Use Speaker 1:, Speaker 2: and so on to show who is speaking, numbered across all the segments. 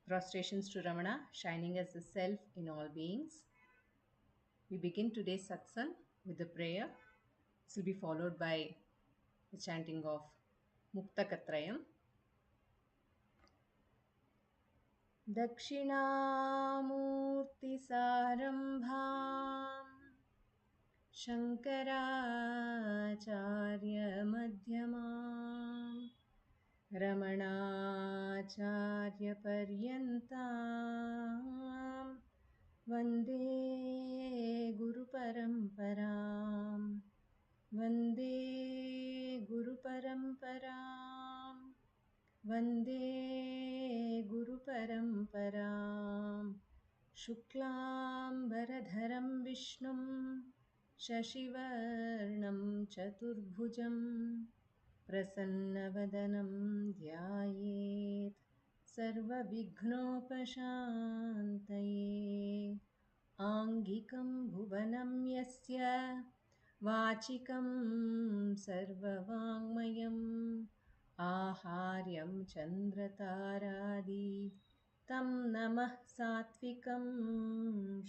Speaker 1: Prostrations to Ramana, shining as the self in all beings. We begin today's satsang with the prayer. This will be followed by the chanting of Muktaka trayam. दक्षिणामूर्तिसारम्भाम् शङ्कराचार्यमध्यमाम् रमणाचार्यपर्यन्ताम् वन्दे गुरुपरम्पराम् वन्दे गुरुपरम्पराम् वन्दे गुरुपरम्पराम् शुक्लाम्बरधरं विष्णुं शशिवर्णं चतुर्भुजं प्रसन्नवदनं ध्यायेत् सर्वविघ्नोपशान्तये आङ्गिकं भुवनं यस्य वाचिकं सर्ववाङ्मयम् आहार्यं चन्द्रतारादि तं नमः सात्विकं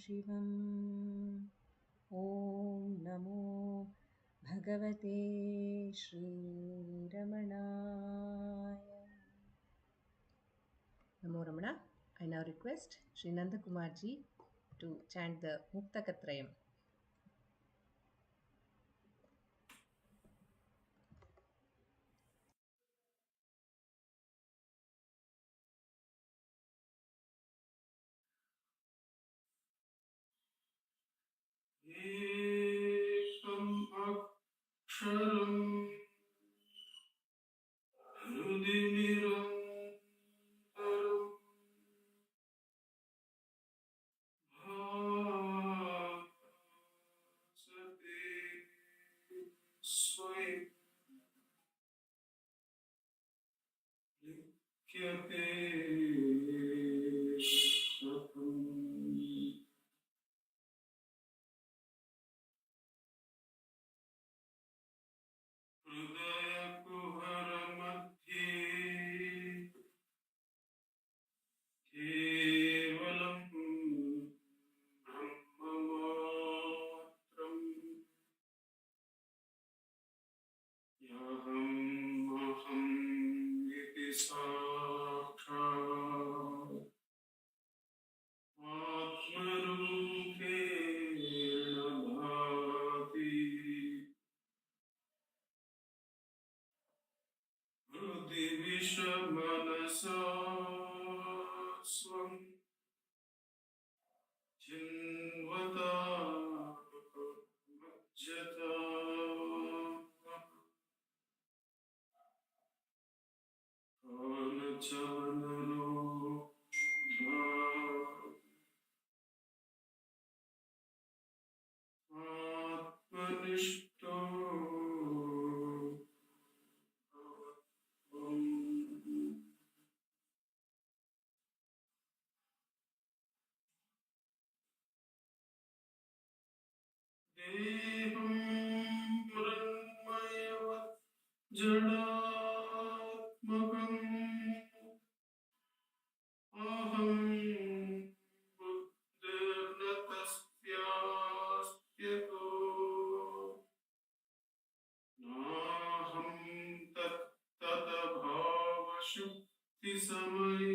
Speaker 1: शिवम् ॐ नमो भगवते श्रीरमणाय. Namo Ramana. I now request Sri Nandakumarji to chant the Muktaka trayam.
Speaker 2: एकम् अक्षरम् हृदि निरन्तरम् भासते स्वयं लिख्यते शतम् हृदयकुहरमध्ये केवलं ब्रह्ममात्रम् ह्यहम् इति साक्षात् आत्मरूपेण भाति हृदि विषमनसा स्वं चिन्वता मज्जता कालचलनलोभा आत्मनिष्ठो देहं मृण्मयवत् जडात्मकम् अहं बुद्धिर्न तस्यास्त्यतो नाहं तत्तदभावशुक्तिसमये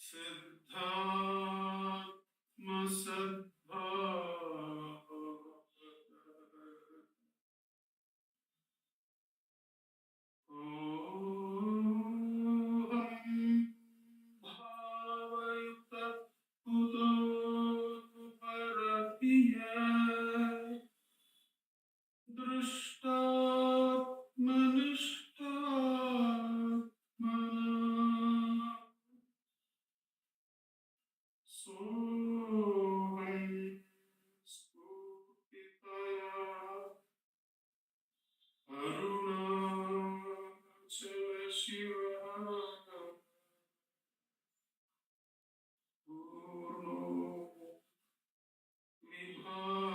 Speaker 2: सिद्धात्मसद्भाव ओहं भावयुक्तः कुतो परधिय दृष्टात्मनिष्ठात्मना सोहं स्फूर्तितया अरुणाचल शिवः पूर्णो विभाति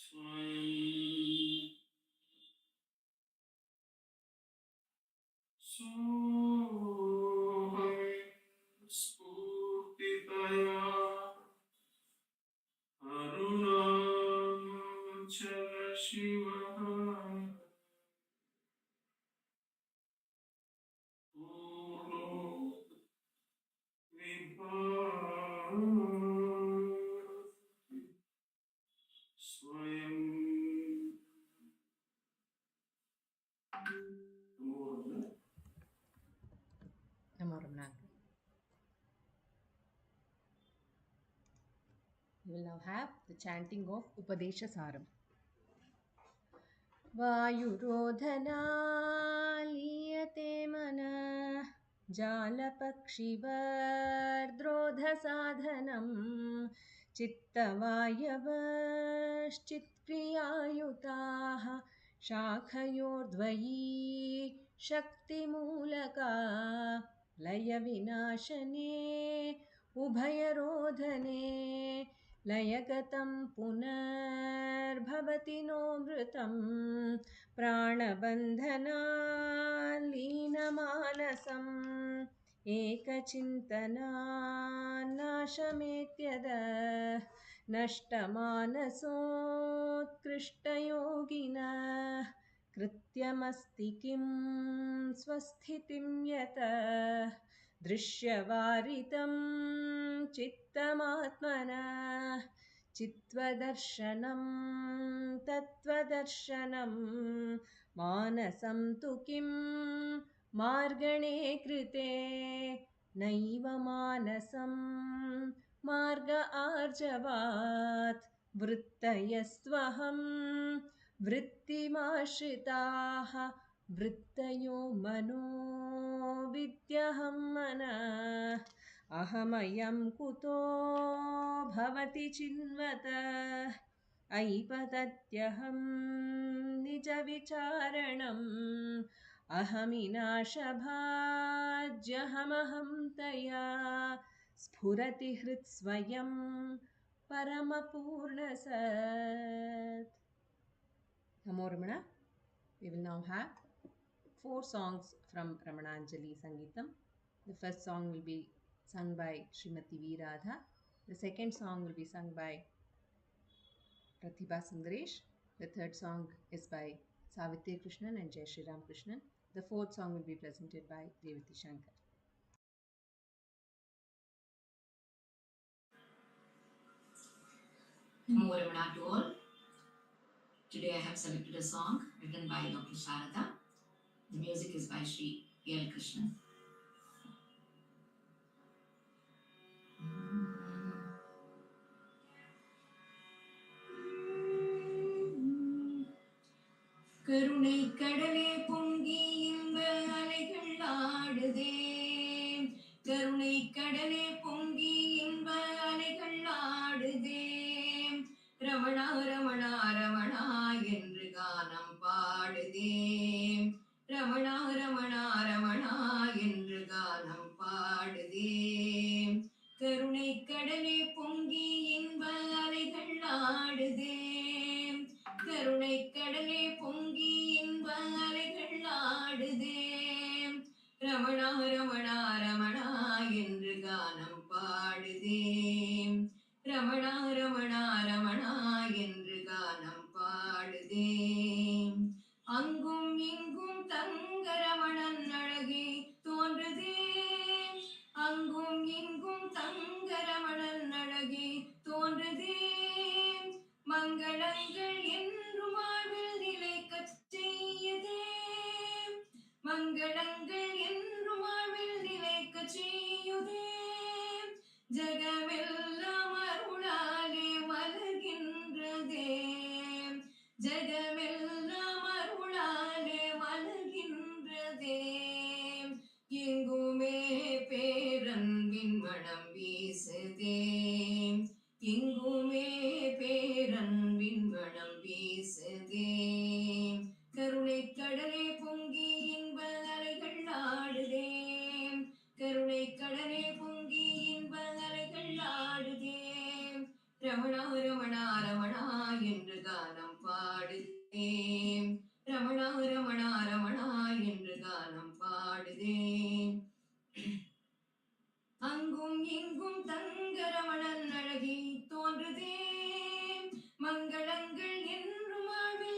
Speaker 2: स्वयम् Shiva. Puro Vibhavati Swayam.
Speaker 1: Namo Ramana. We will now have the chanting of Upadesa Saram. वायुरोधनालीयते मनः जालपक्षिवर्द्रोधसाधनं चित्तवायवश्चित्क्रियायुताः शाखयोर्द्वयी शक्तिमूलका लयविनाशने उभयरोधने लयगतं पुनर्भवति नो मृतं प्राणबन्धनाल्लीनमानसम् एकचिन्तनान्नाशमेत्यद नष्टमानसोत्कृष्टयोगिनः कृत्यमस्ति किं स्वस्थितिं यतः दृश्यवारितं चित्तमात्मनः चित्वदर्शनं तत्त्वदर्शनं मानसं तु किं मार्गणे कृते नैव मानसं मार्ग आर्जवात् वृत्तयस्त्वहं वृत्तिमाश्रिताः वृत्तयो मनो विद्यहं मनः अहमयं कुतो भवति चिन्वतः ऐपतत्यहं निजविचारणम् अहमिनाशभाज्यहमहं तया स्फुरति हृत्स्वयं परमपूर्णसत्. Namo Ramana. We will now have 4 songs from Ramananjali Sangeetam. The first song will be sung by Srimati V. Radha. The second song will be sung by Pratibha Sundaresh. The third song is by Savitri Krishnan and Jaisriram Krishnan. The fourth song will be presented by Revathi Shankar.
Speaker 3: Namo Ramana to all. Today I have selected a song written by Dr. Sarada. The music is by Sri L. Krishnan. கருணை கடலே பொங்கி இன்ப அலைகள் ஆடுதே கருணை கடலே பொங்கி இன்ப அலைகள் ஆடுதே ரமணா ரமணா ரமணா என்று கானம் பாடுதே ரமணா ரமணா ரமணா என்று கானம் பாடுதே கருணை கடலே பொங்கி இன்ப அலைகள் ஆடுதே கருணை கடலே பொங்கி இன்ப அலைகள் ஆடுதே ரமணா ரமணா ரமணா என்று கானம் பாடுதே ரமணா ரமணா ரமணா என்று கானம் பாடுதே அங்கும் இங்கும் தங்க ரமணன் அழகே தோன்றுதே அங்கும் இங்கும் தங்க ரமணன் அழகே தோன்றுதே மங்களங்கள் என்றும் வாழ்வில் நிலைக்கச் செய்யுதே மங்களங்கள் என்றும் வாழ்வில் நிலைக்கச் செய்யுதே ஜகமெல்லாம் அருளாலே மலர்கின்றதே ஜகமெல்லாம் அருளாலே மலர்கின்றதே எங்குமே பேரன்பின் மனம் வீசுதே எங்குமே பேரன்பின் மனம் வீசுதே கருணை கடலே பொங்கி இன்ப அலைகள் ஆடுதே கருணை கடலே பொங்கி இன்ப அலைகள் ஆடுதே ரமணா ரமணா ரமணா என்று கானம் பாடுதே ரமணா ரமணா ரமணா என்று கானம் பாடுதே அங்கும் இங்கும் தங்க ரமணன் அழகே தோன்றுதே மங்களங்கள் என்றும் வாழ்வில்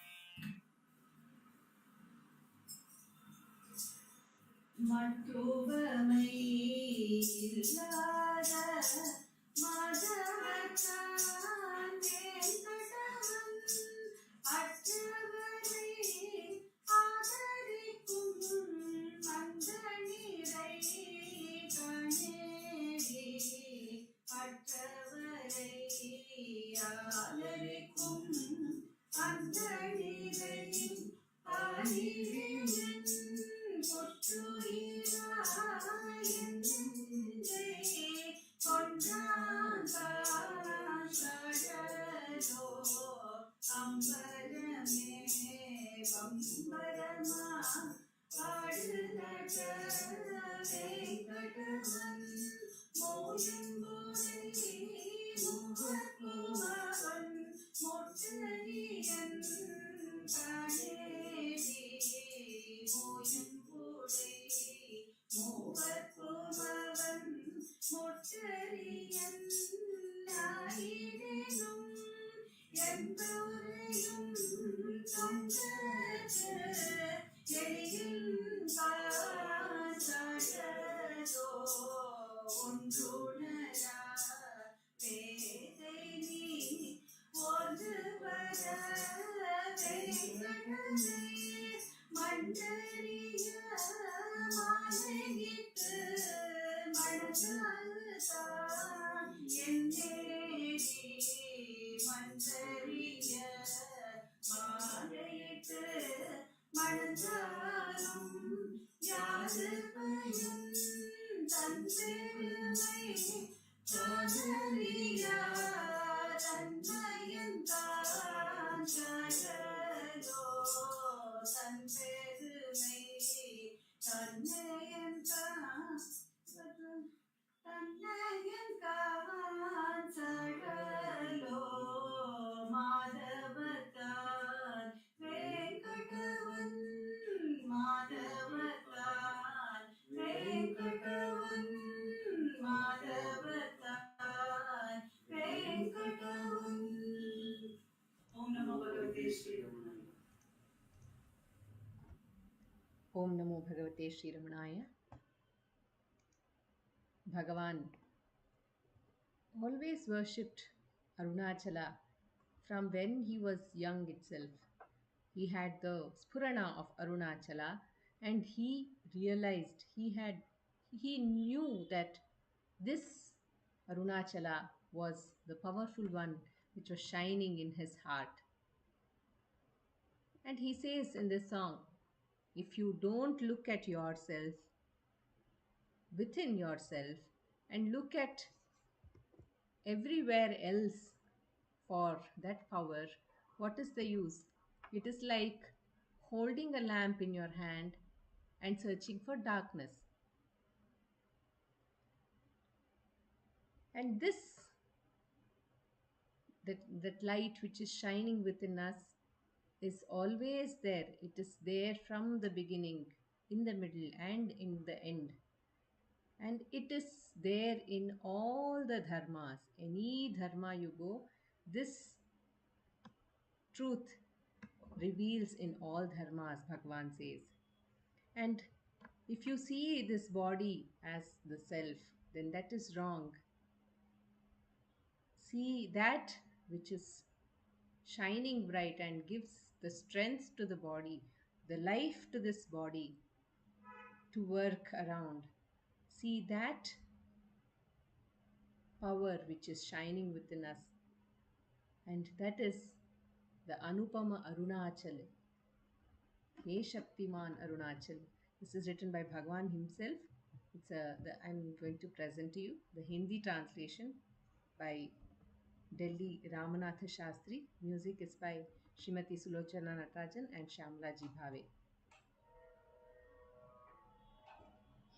Speaker 3: யாலரிக்கும் அந்த நீரையின் ஆதிரியன் பொற்றுயிராயன்றே கொண்டாடலோ அம்பலமே வம்பரமா பாடுநட வேங்கடவன் மோயம்புரை முகக்குமவன் மொட்டரியன் கணேடி மோயம்புரை மூவர்க்குமவன் மொட்டரியன் நாயிடனும் என்போரையும் தொண்டது எளியும் காதோ ஒன்றுணரா வேதை நீ ஒன்று வர வேங்கடமே மண்டரிய மாலையிட்டு மணந்தால்தான் என்னேடி மண்டரிய மாலையிட்டு மணந்தாலும் யாது பயன் தன் பெருமை சோதரியா தன்மயன் தான் ஜகதோ தன் பெருமை தன்மயன் தான் தன்மயன் தான் சகலோ மாதவத்தான் வேங்கடவன் மாதவத்தான் வேங்கடவன் மாதவத்தான் வேங்கடவன். ஓம் நமோ பகவதே Sri ரமணாய.
Speaker 1: Om Namo Bhagavate Sri Ramanaya. Bhagavan always worshipped Arunachala from when he was young itself. He had the spurana of Arunachala and he realized he knew that this Arunachala was the powerful one which was shining in his heart. And he says in this song, if you don't look at yourself, within yourself, and look at everywhere else for that power, what is the use? It is like holding a lamp in your hand and searching for darkness. And that light which is shining within us is always there. It is there from the beginning, in the middle, and in the end. And it is there in all the dharmas. Any dharma you go, this truth reveals in all dharmas, Bhagavan says. And if you see this body as the self, then that is wrong. See that which is shining bright and gives the strength to the body, the life to this body to work around. See that power which is shining within us, and that is the Anupama Arunachal. He Shaktiman Arunachal. This is written by Bhagavan himself. I'm going to present to you the Hindi translation by Delhi Ramanatha Shastri. Music is by Srimati Sulochana Natarajan and Shyamala Ji Bhave.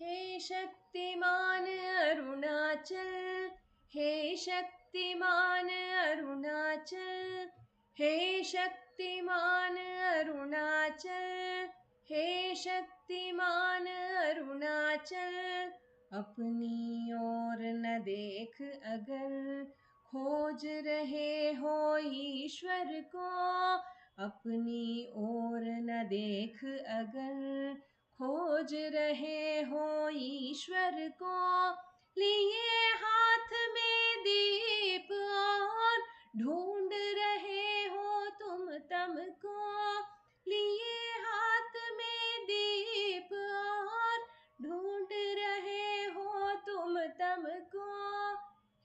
Speaker 1: हे शक्तिमान अरुणाचल, हे शक्तिमान अरुणाचल, हे शक्तिमान अरुणाचल, हे शक्तिमान अरुणाचल, अपनी ओर न देख अगर खोज रहे हो ईश्वर को, अपनी ओर न देख अगर खोज रहे हो ईश्वर को, लिए हाथ में दीप और ढूंढ रहे हो तुम तम को, लिए हाथ में दीप और ढूंढ रहे हो तुम तम को,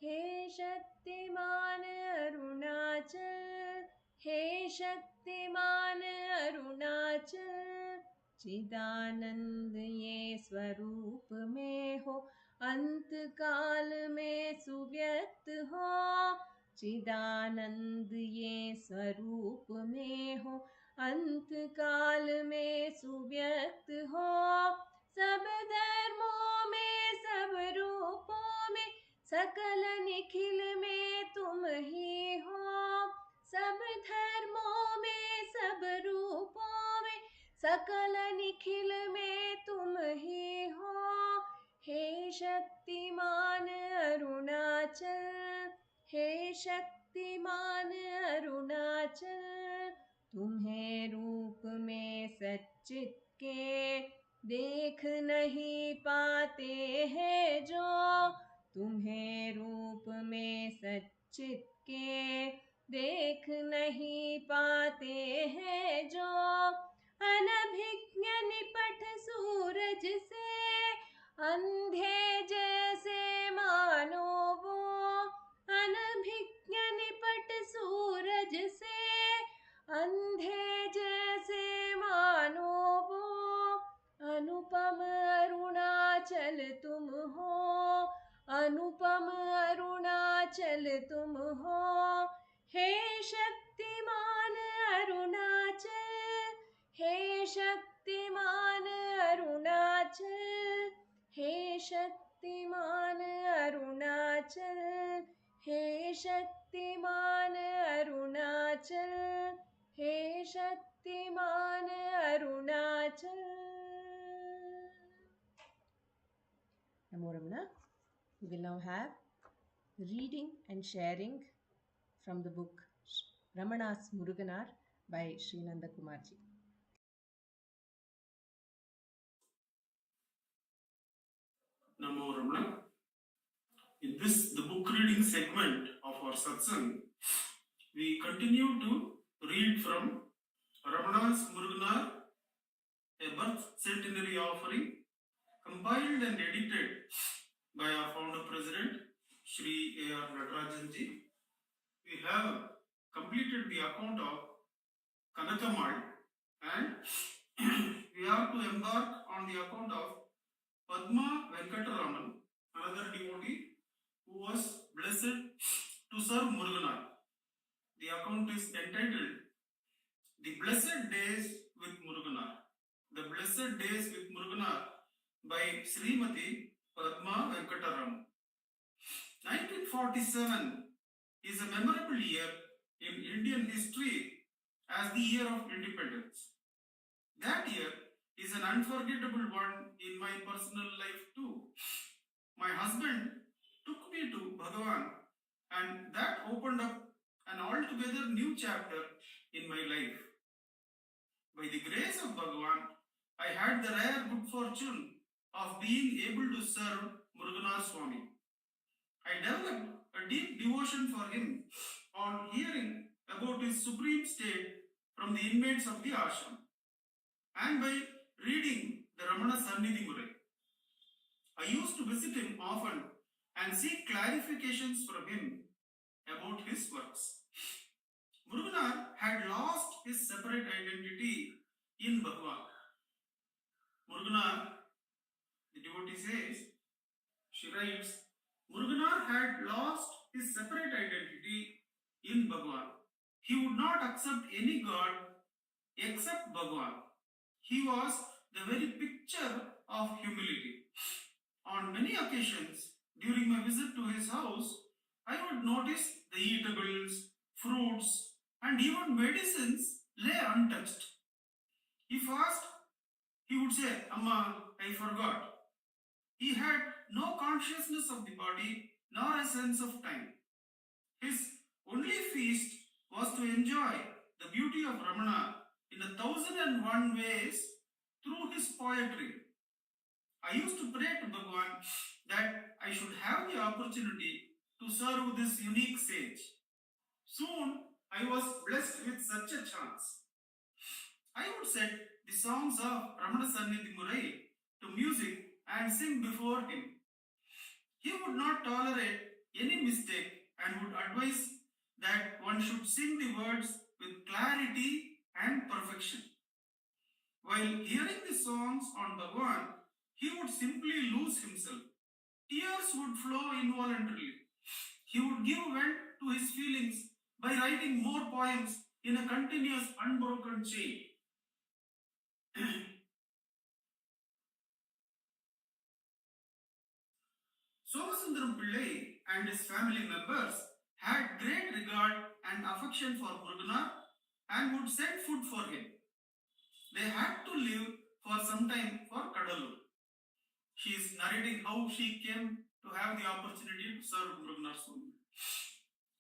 Speaker 1: हे शक्तिमान अरुणा शक्तिमान अरुणाचल, चिदानंद ये स्वरूप में हो, अंत काल में सुव्यक्त हो। चिदानंद ये स्वरूप में हो, अंत काल में सुव्यक्त हो। सब धर्मों में सब रूपों में सकल निखिल में तुम ही हो। सब धर्मों में सब रूपों में सकल निखिल में तुम ही हो। हे शक्तिमान अरुणाचल, हे शक्तिमान अरुणाचल, तुम्हें रूप में सच्चित के देख नहीं पाते हैं जो। तुम्हें रूप में सच्चित के देख नहीं पाते हैं जो। अनभिज्ञ निपट सूरज से अंधे जैसे मानो वो। अनभिज्ञ निपट सूरज से अंधे जैसे मानो वो। अनुपम अरुणाचल तुम हो, अनुपम अरुणाचल तुम हो। हे शक्तिमान अरुणाचल, हे शक्तिमान अरुणाचल, हे शक्तिमान अरुणाचल, हे शक्तिमान अरुणाचल, हे Shaktimaan Arunachal. Namo Ramana. We will now have reading and sharing from the book Ramana's Muruganar by Sri Nandakumarji.
Speaker 2: Namo Ramana. In this, the book reading segment of our satsang, we continue to read from Ramana's Muruganar, a birth centenary offering, compiled and edited by our founder president, Shri A.R. Natarajanji. We have completed the account of Kanakamal and we are to embark on the account of Padma Venkataraman, another devotee who was blessed to serve Muruganar. The account is entitled The Blessed Days with Muruganar. The Blessed Days with Muruganar by Srimati Padma Venkataraman. 1947 is a memorable year in Indian history as the year of independence. That year is an unforgettable one in my personal life too. My husband took me to Bhagavan and that opened up an altogether new chapter in my life. By the grace of Bhagavan, I had the rare good fortune of being able to serve Muruganaswamy. I developed a deep devotion for him on hearing about his supreme state from the inmates of the ashram and by reading the Ramana Sannidhi Murai. I used to visit him often and seek clarifications from him about his works. Muruganar had lost his separate identity in Bhagavan. Muruganar, the devotee says, she writes, Muruganar had lost his separate identity in Bhagavan. He would not accept any god except Bhagavan. He was the very picture of humility. On many occasions during my visit to his house, I would notice the eatables, fruits, and even medicines lay untouched. If asked, he would say, Amma, I forgot. He had no consciousness of the body nor a sense of time. His only feast was to enjoy the beauty of Ramana in 1,001 ways through his poetry. I used to pray to Bhagavan that I should have the opportunity to serve this unique sage. Soon I was blessed with such a chance. I would set the songs of Ramana Sannidhi Murai to music and sing before him. He would not tolerate any mistake and would advise that one should sing the words with clarity and perfection. While hearing the songs on Bhagwan, he would simply lose himself. Tears would flow involuntarily. He would give vent to his feelings by writing more poems in a continuous, unbroken chain. Somasundaram Pillai and his family members had great regard and affection for Muruganar and would send food for him. They had to live for some time for Kadalur. She is narrating how she came to have the opportunity to serve Muruganar Swami.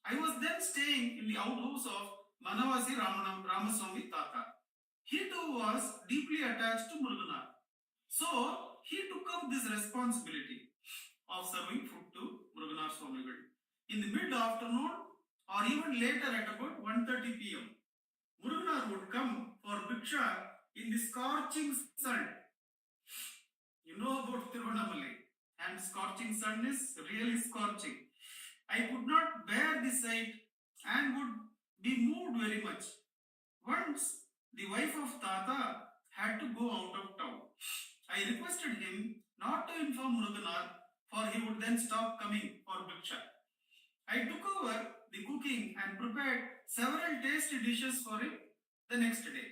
Speaker 2: I was then staying in the outhouse of Manavasi Ramaswamy Tata. He too was deeply attached to Muruganar. So he took up this responsibility of serving food to Muruganar Swamigal. In the mid-afternoon or even later at about 1:30 p.m., Muruganar would come for Bhiksha in the scorching sun. You know about Tiruvannamalai, and scorching sun is really scorching. I could not bear the sight and would be moved very much. Once, the wife of Tata had to go out of town. I requested him not to inform Muruganar, for he would then stop coming for Bhiksha. I took over the cooking and prepared several tasty dishes for him the next day.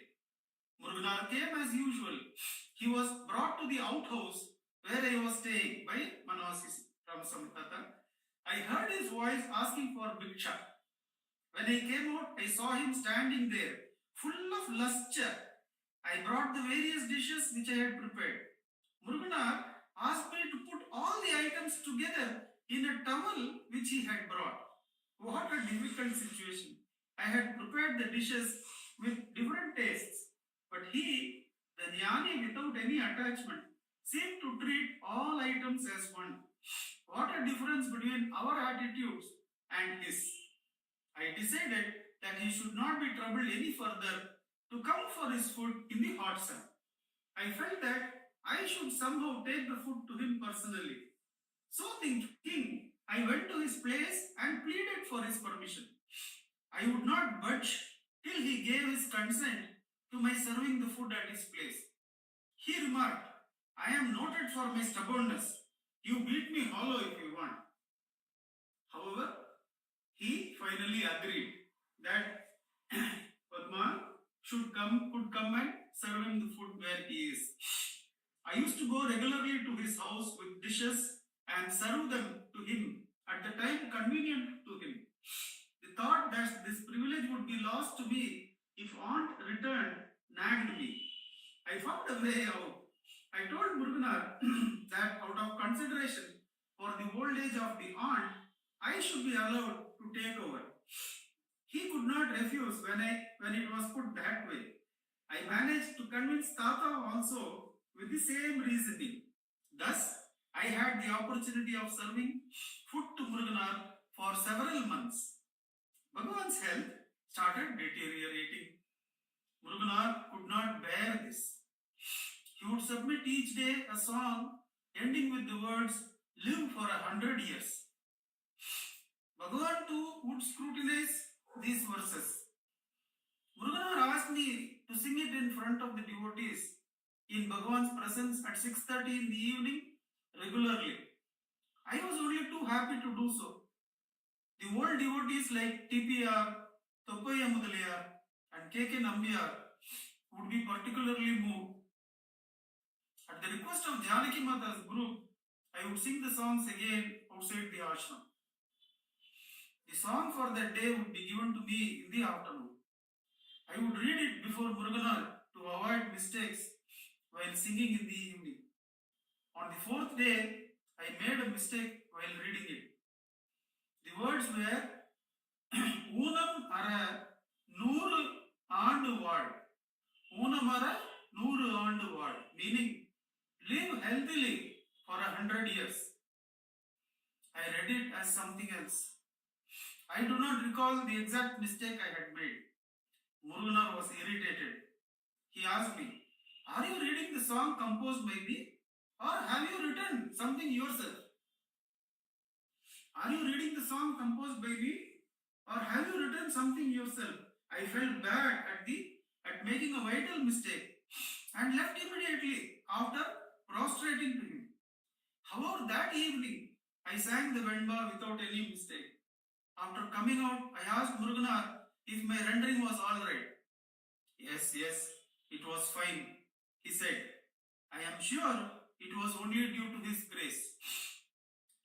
Speaker 2: Muruganar came as usual. He was brought to the outhouse where I was staying by Manavasi Ramaswamy Tata. I heard his voice asking for Bhiksha. When I came out, I saw him standing there, full of lustre. I brought the various dishes which I had prepared. Muruganar asked me to put all the items together in a towel which he had brought. What a difficult situation. I had prepared the dishes with different tastes, but he, the jnani without any attachment, seemed to treat all items as one. What a difference between our attitudes and his. I decided that he should not be troubled any further to come for his food in the hot sun. I felt that I should somehow take the food to him personally. So thinking, I went to his place and pleaded for his permission. I would not budge till he gave his consent to my serving the food at his place. He remarked, I am noted for my stubbornness. You beat me hollow if you want. However, he finally agreed that Padman could come and serve him the food where he is. I used to go regularly to his house with dishes and serve them to him at the time convenient to him. The thought that this privilege would be lost to me if aunt returned nagged me. I found a way out. I told Muruganar that out of consideration for the old age of the aunt, I should be allowed to take over. He could not refuse when it was put that way. I managed to convince Tata also with the same reasoning. Thus, I had the opportunity of serving food to Muruganar for several months. Bhagavan's health started deteriorating. Muruganar could not bear this. He would submit each day a song ending with the words, live for 100 years. Bhagavan too would scrutinize these verses. Muruganar asked me to sing it in front of the devotees in Bhagavan's presence at 6:30 in the evening regularly. I was only too happy to do so. The old devotees like TPR, Toppaya Mudaliyar and KK Nambiyar would be particularly moved. At the request of Janaki Mata's group, I would sing the songs again outside the ashram. The song for that day would be given to me in the afternoon. I would read it before Muruganar to avoid mistakes while singing in the evening. On the fourth day, I made a mistake while reading it. The words were Unam Ara Nuru Aandu Vaad. Unam Ara Nuru Aandu Vaad, meaning live healthily for 100 years. I read it as something else. I do not recall the exact mistake I had made. Muruganar was irritated. He asked me, are you reading the song composed by me or have you written something yourself? Are you reading the song composed by me or have you written something yourself? I felt bad at making a vital mistake and left immediately after prostrating to him. However, that evening I sang the Venba without any mistake. After coming out, I asked Muruganar if my rendering was alright. Yes, it was fine, he said. I am sure it was only due to his grace.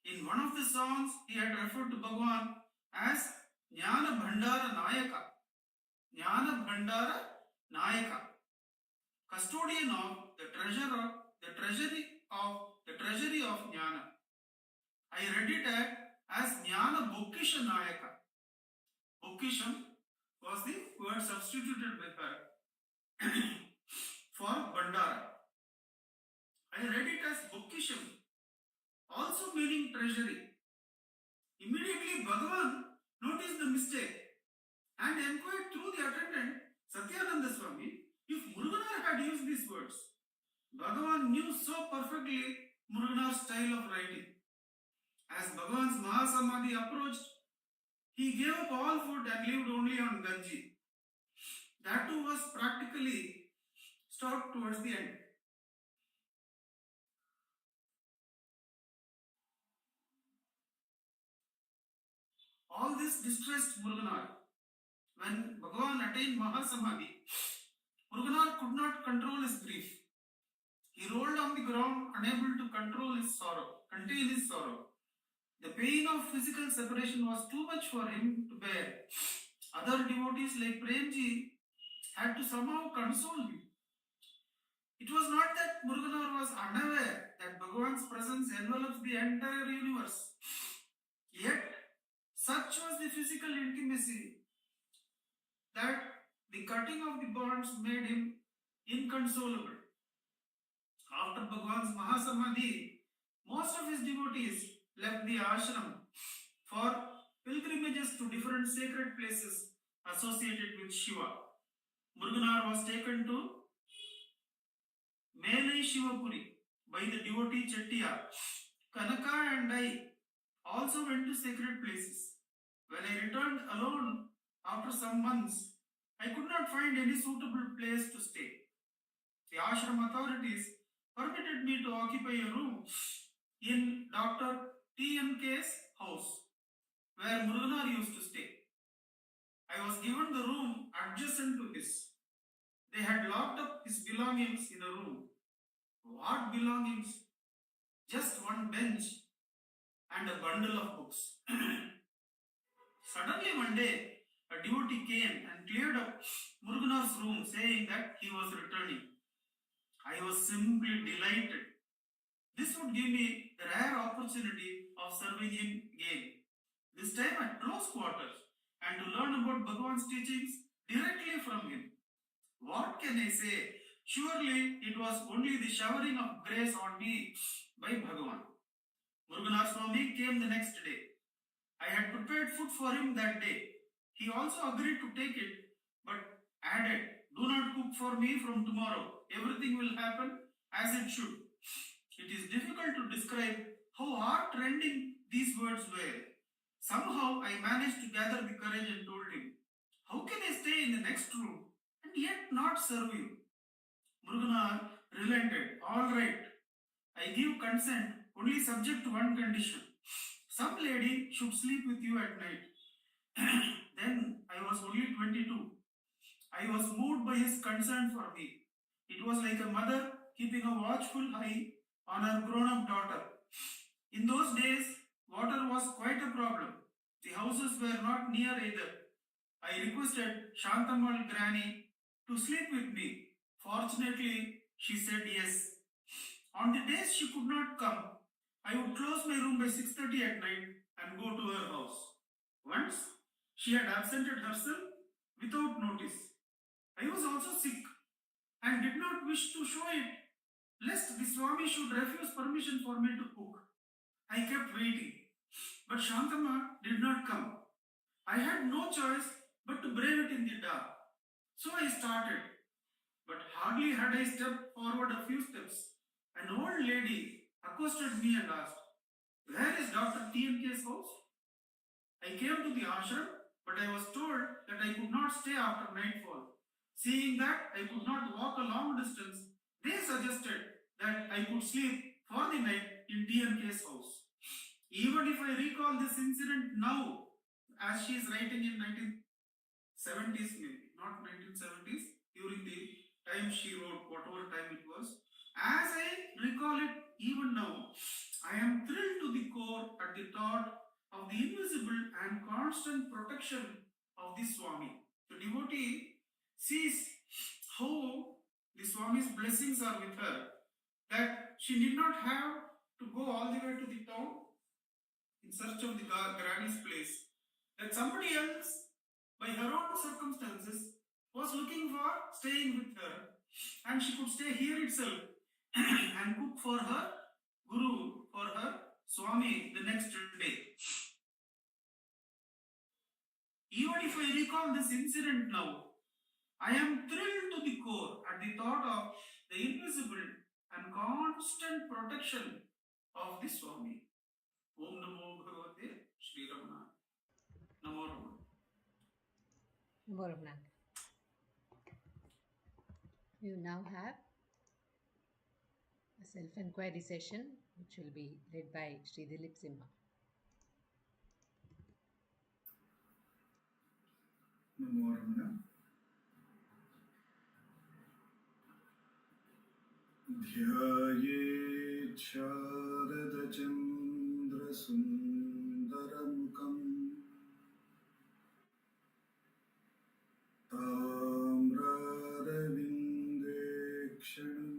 Speaker 2: In one of the songs, he had referred to Bhagavan as Jnana Bhandara Nayaka. Jnana Bhandara Nayaka, custodian of the treasury of Jnana. I read it as Jnana Bhukisha Nayaka. Bhukisham was the word substituted by her for Bhandara. I read it as Bhukisham, also meaning treasury. Immediately Bhagavan noticed the mistake and inquired through the attendant Satyananda Swami if Muruganar had used these words. Bhagavan knew so perfectly Muruganar's style of writing. As Bhagavan's Mahasamadhi approached, he gave up all food and lived only on Ganji. That too was practically stopped towards the end. All this distressed Muruganar. When Bhagavan attained Mahasamadhi, Muruganar could not control his grief. He rolled on the ground, unable to contain his sorrow. The pain of physical separation was too much for him to bear. Other devotees like Premji had to somehow console him. It was not that Muruganar was unaware that Bhagavan's presence envelops the entire universe. Yet, such was the physical intimacy that the cutting of the bonds made him inconsolable. After Bhagavan's Mahasamadhi, most of his devotees left the ashram for pilgrimages to different sacred places associated with Shiva. Muruganar was taken to Melai Shivapuri by the devotee Chettiya. Kanaka and I also went to sacred places. When I returned alone after some months, I could not find any suitable place to stay. The ashram authorities permitted me to occupy a room in Dr. T.M.K.'s house, where Muruganar used to stay. I was given the room adjacent to his. They had locked up his belongings in a room. What belongings? Just one bench and a bundle of books. Suddenly one day, a devotee came and cleared up Muruganar's room, saying that he was returning. I was simply delighted. This would give me the rare opportunity of serving him again, this time at close quarters, and to learn about Bhagavan's teachings directly from him. What can I say? Surely it was only the showering of grace on me by Bhagavan. Muruganar Swami came the next day. I had prepared food for him that day. He also agreed to take it, but added, "Do not cook for me from tomorrow. Everything will happen as it should." It is difficult to describe how heart-rending these words were. Somehow I managed to gather the courage and told him, "How can I stay in the next room and yet not serve you?" Muruganar relented. "All right, I give consent only subject to one condition. Some lady should sleep with you at night." Then I was only 22. I was moved by his concern for me. It was like a mother keeping a watchful eye on her grown-up daughter. In those days, water was quite a problem. The houses were not near either. I requested Shantamal Granny to sleep with me. Fortunately, she said yes. On the days she could not come, I would close my room by 6:30 at night and go to her house. Once, she had absented herself without notice. I was also sick and did not wish to show it, lest the Swami should refuse permission for me to cook. I kept waiting, but Shantama did not come. I had no choice but to brave it in the dark. So I started, but hardly had I stepped forward a few steps, an old lady accosted me and asked, "Where is Dr. T.M.K.'s house?" I came to the ashram, but I was told that I could not stay after nightfall. Seeing that I could not walk a long distance, they suggested that I could sleep for the night in T&K's house. Even if I recall this incident now, as she is writing in 1970s, maybe not 1970s, during the time she wrote, whatever time it was, as I recall it even now, I am thrilled to the core at the thought of the invisible and constant protection of the Swami. The devotee sees how the Swami's blessings are with her, that she did not have to go all the way to the town in search of the granny's place, that somebody else, by her own circumstances, was looking for staying with her, and she could stay here itself and cook for her Guru, for her Swami the next day. Even if I recall this incident now, I am thrilled to the core at the thought of the invisible and constant protection of the Swami. Om Namo Bhagavate Shri Ramana. Namo Ramana.
Speaker 1: Namo Ramana. You now have a self-enquiry session which will be led by Sri Dileep Simha.
Speaker 4: Namo Ramana. ध्यायेत् शारदचन्द्रसुन्दरमुखम् ताम्रारविन्देक्षणम्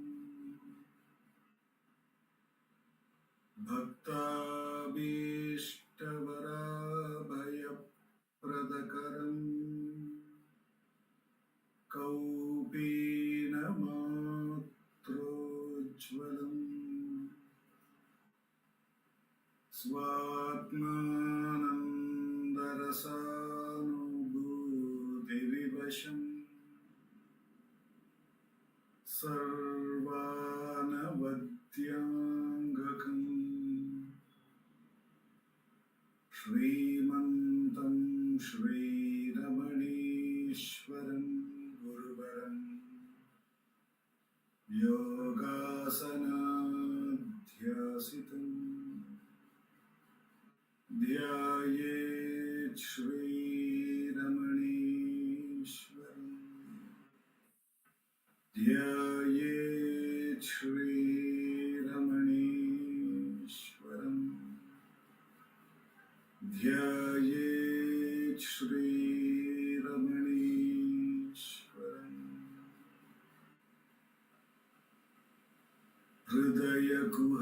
Speaker 4: भक्ताभीष्टवराभयप्रदकरम् कौपीनमात्रोज्ज्वलम् स्वात्मानन्दरसानुभूतिविवशम् सर्वानवद्याङ्गकम् श्रीमन्तं श्रीरमणीश्वरं गुरुवरं योगासनाध्यासितं ध्यायेत् श्रीरमणीश्वरम् ध्यायेत् श्रीरमणीश्वरम् ध्यायेत् श्रीरमणीश्वरम्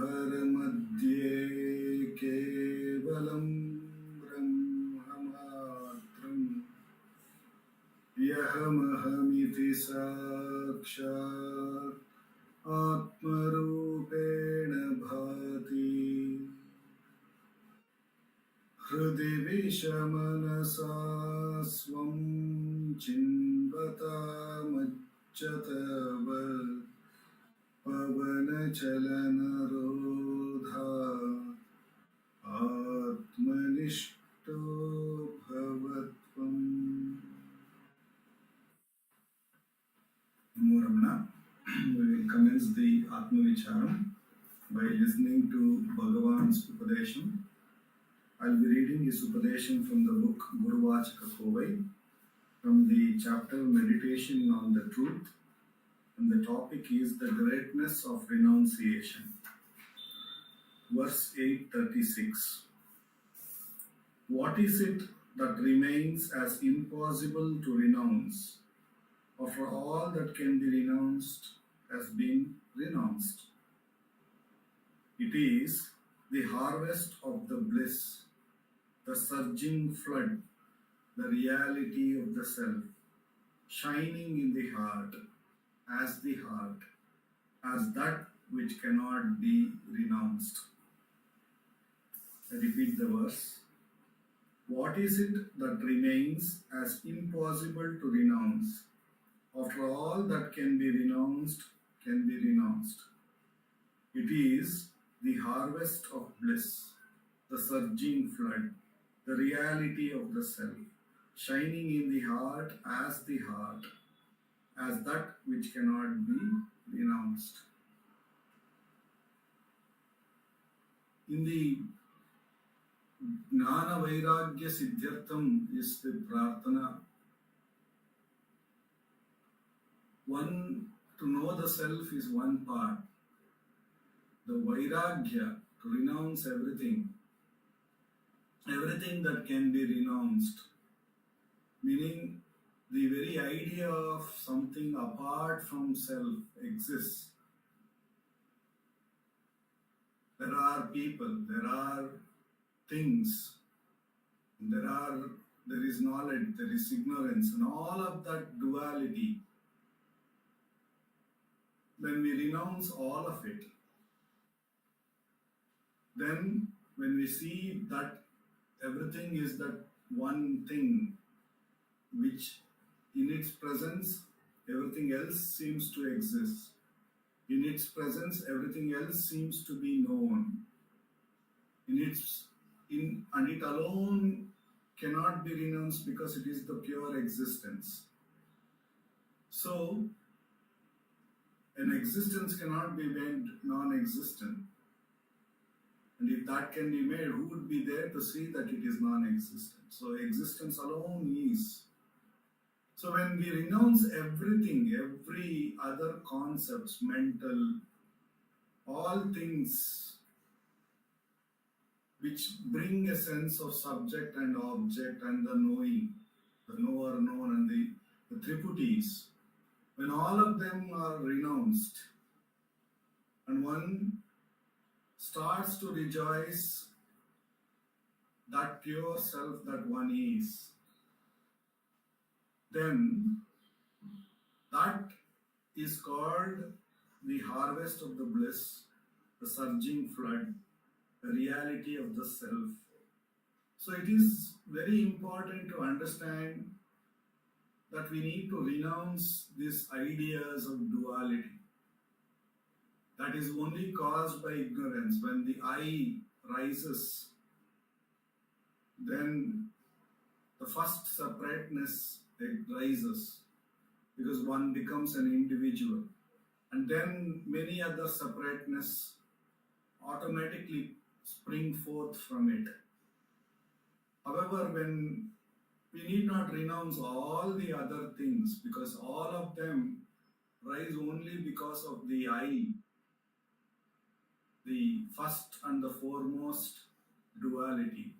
Speaker 4: हृदयकुहरमध्ये केवलं ब्रह्ममात्रम् यहमहमिति साक्षात् आत्मरूपेण भाति हृदि विषमनसा स्वं चिन्वतामच्युतवत् पवनचलनरोधा आत्मनिष्ठो भवत्वम्. Namo Ramana. We will commence the Atma Vicharam by listening to Bhagavan's Upadesham. I'll be reading his Upadesham from the book Guru Vachaka Kovai, from the chapter Meditation on the Truth, and the topic is the greatness of renunciation. Verse 836. What is it that remains as impossible to renounce, after all that can be renounced has been renounced? It is the harvest of the bliss, the surging flood, the reality of the self, shining in the heart, as that which cannot be renounced. I repeat the verse. What is it that remains as impossible to renounce, after all that can be renounced can be renounced? It is the harvest of bliss, the surging flood, the reality of the self, shining in the heart, as that which cannot be renounced. In the Gnana Vairagya Siddhyartham is the Prarthana. One, to know the self is one part. The Vairagya, to renounce everything that can be renounced, meaning the very idea of something apart from self exists. There are people, there are things, there is knowledge, there is ignorance, and all of that duality. When we renounce all of it, then when we see that everything is that one thing, which in its presence everything else seems to exist. In its presence everything else seems to be known. And it alone cannot be renounced because it is the pure existence. So, an existence cannot be made non-existent. And if that can be made, who would be there to see that it is non-existent? So, existence alone is. So, when we renounce everything, every other concepts, mental, all things which bring a sense of subject and object and the knowing, the knower, known, and the triputis, when all of them are renounced and one starts to rejoice that pure self that one is, then that is called the harvest of the bliss, the surging flood, the reality of the self. So it is very important to understand that we need to renounce these ideas of duality. That is only caused by ignorance. When the I rises, then the first separateness rises because one becomes an individual. And then many other separateness automatically spring forth from it. However, when we need not renounce all the other things because all of them rise only because of the I, the first and the foremost duality,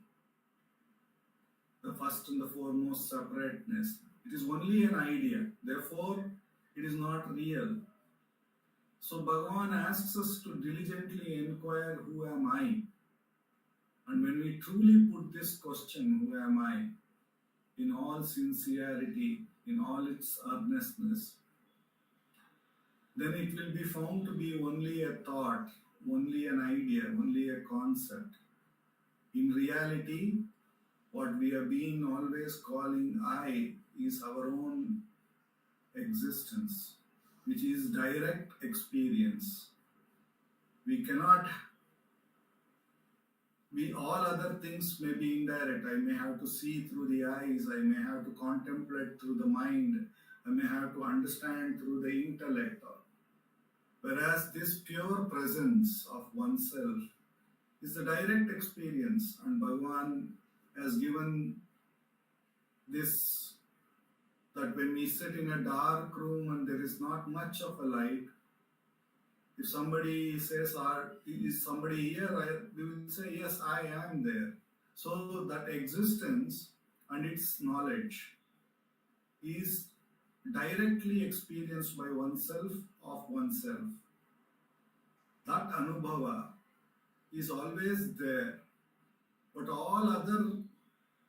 Speaker 4: the first and the foremost separateness. It is only an idea, therefore it is not real. So Bhagavan asks us to diligently inquire, who am I? And when we truly put this question, who am I, in all sincerity, in all its earnestness, then it will be found to be only a thought, only an idea, only a concept. In reality, what we have been always calling I is our own existence, which is direct experience. All other things may be indirect. I may have to see through the eyes, I may have to contemplate through the mind, I may have to understand through the intellect. Whereas this pure presence of oneself is the direct experience, and Bhagavan has given this, that when we sit in a dark room and there is not much of a light, if somebody says, is somebody here? We will say, yes, I am there. So that existence and its knowledge is directly experienced by oneself of oneself. That anubhava is always there, but all other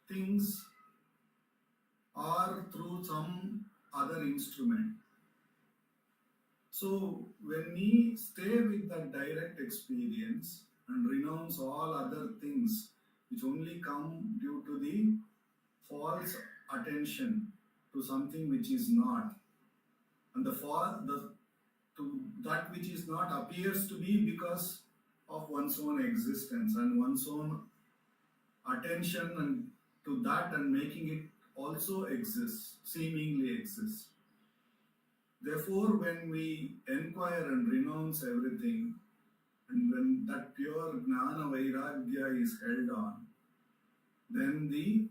Speaker 4: things are through some other instrument. So when we stay with that direct experience and renounce all other things which only come due to the false attention to something which is not, and that which is not appears to be because of one's own existence and one's own attention and to that and making it also exists, seemingly exists. Therefore, when we inquire and renounce everything, and when that pure Gnana Vairagya is held on, then the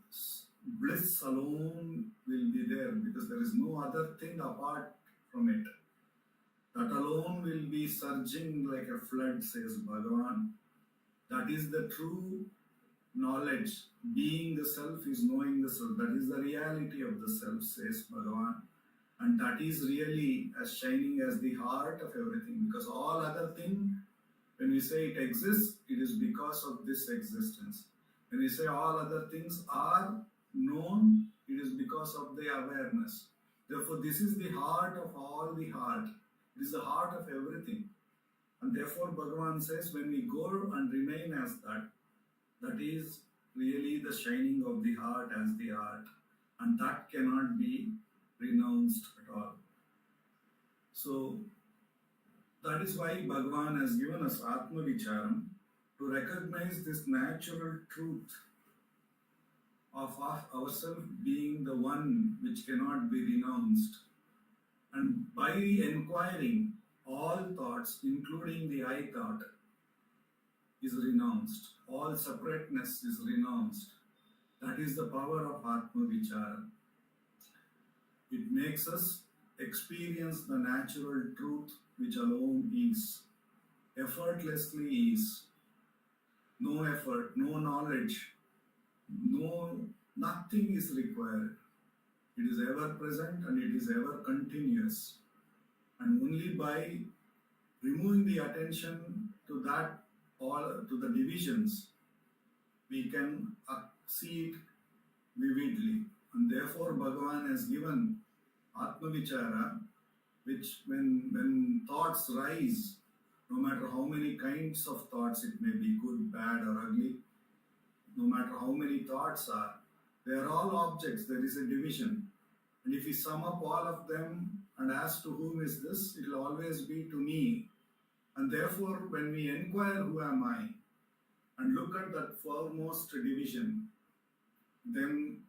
Speaker 4: bliss alone will be there, because there is no other thing apart from it. That alone will be surging like a flood, says Bhagavan. That is the true knowledge. Being the self is knowing the self. That is the reality of the self, says Bhagavan. And that is really as shining as the heart of everything. Because all other things, when we say it exists, it is because of this existence. When we say all other things are known, it is because of the awareness. Therefore, this is the heart of all the heart. It is the heart of everything. And therefore, Bhagavan says, when we go and remain as that, that is really the shining of the heart as the heart. And that cannot be renounced at all. So, that is why Bhagavan has given us Atma Vicharam, to recognize this natural truth of ourselves being the one which cannot be renounced. And by inquiring, all thoughts, including the I thought, is renounced. All separateness is renounced. That is the power of Atma Vichara. It makes us experience the natural truth which alone is. Effortlessly is. No effort, no knowledge, nothing is required. It is ever present and it is ever continuous. And only by removing the attention to that, all to the divisions, we can see it vividly. And therefore Bhagavan has given Atma Vichara, which when thoughts rise, no matter how many kinds of thoughts it may be, good, bad or ugly, no matter how many thoughts are, they are all objects, there is a division. And if we sum up all of them and ask to whom is this, it will always be to me. And therefore, when we inquire who am I, and look at that foremost division, then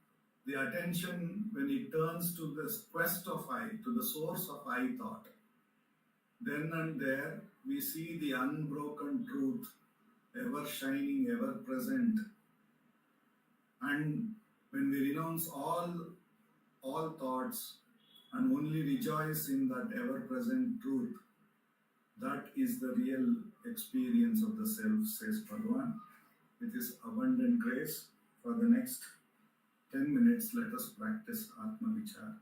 Speaker 4: the attention, when it turns to the quest of I, to the source of I thought, then and there we see the unbroken truth, ever shining, ever present. And when we renounce all thoughts and only rejoice in that ever-present truth, that is the real experience of the self, says Bhagavan. With his abundant grace, for the next 10 minutes, let us practice Atma Vichara.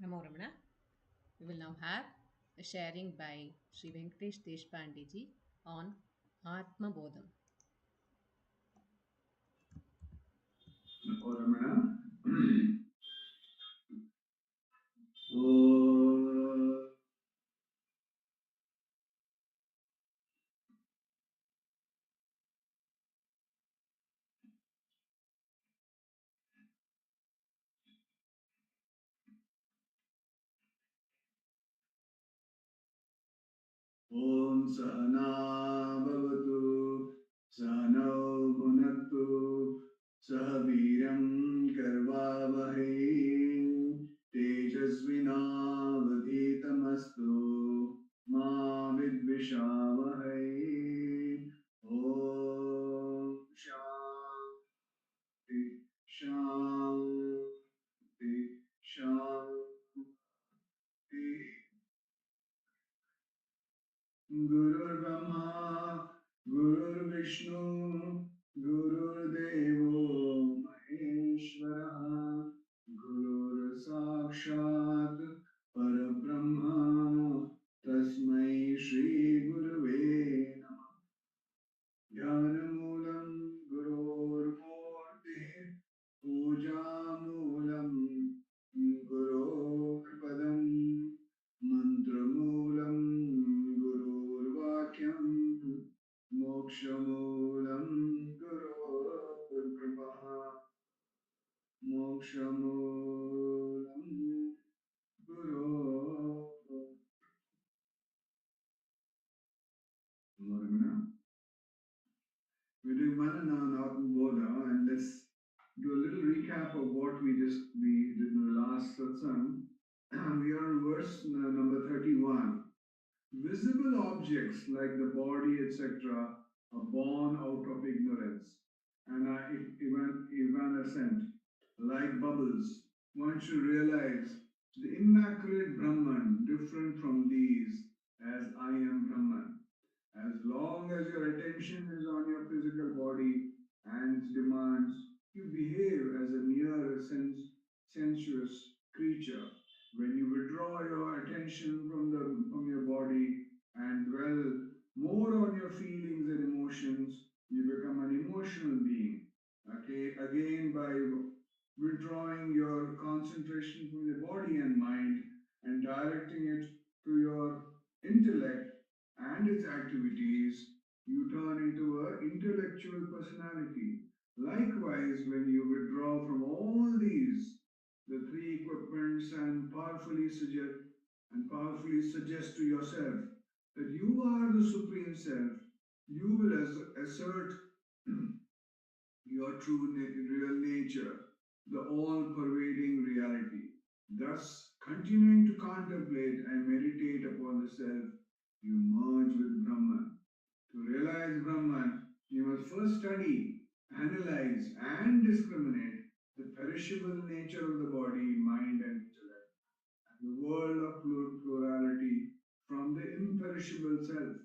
Speaker 1: Namo Ramana. We will now have a sharing by Sri Venkatesh Deshpande ji on Atma Bodham.
Speaker 4: Namo Ramana. Oh. Om Sahana Bhavatu Sahano Bhunaktu Sahaviram Karvavahe Tejasvinavadhitamastu Ma Vidvishavahe. Om Shanti Shanti Shanti. Guru Brahma, Guru Vishnu, Guru Devo Maheshwara, Guru Sakshat Parabrahma, Tasmai Shri Guruve Namah. Dhyanamoolam Gururmurti, Pujamoolam Gururpadam, Mantramulam Gururvakyam, Mokshamoolam Gururbrahma, Mokshamoolam Guru. We're doing Manana and Atmabodha, and let's do a little recap of what we did in the last satsang. We are on verse number 31. Visible objects like the body, etc., are born out of ignorance and are evanescent, like bubbles. One should realize the immaculate Brahman, different from these, as I am Brahman. As long as your attention is on your physical body and its demands, you behave as a mere sensuous creature. When you withdraw your attention from your body and dwell more on your feelings and emotions, you become an emotional being. Okay, again by withdrawing your concentration from your body and mind and directing it to your intellect and its activities, you turn into an intellectual personality. Likewise, when you withdraw from all these, the three equipments, and powerfully suggest to yourself that you are the Supreme Self, you will assert your true real nature, the all-pervading reality. Thus, continuing to contemplate and meditate upon the self, you merge with Brahman. To realize Brahman, you must first study, analyze, and discriminate the perishable nature of the body, mind, and intellect, and the world of plurality from the imperishable self.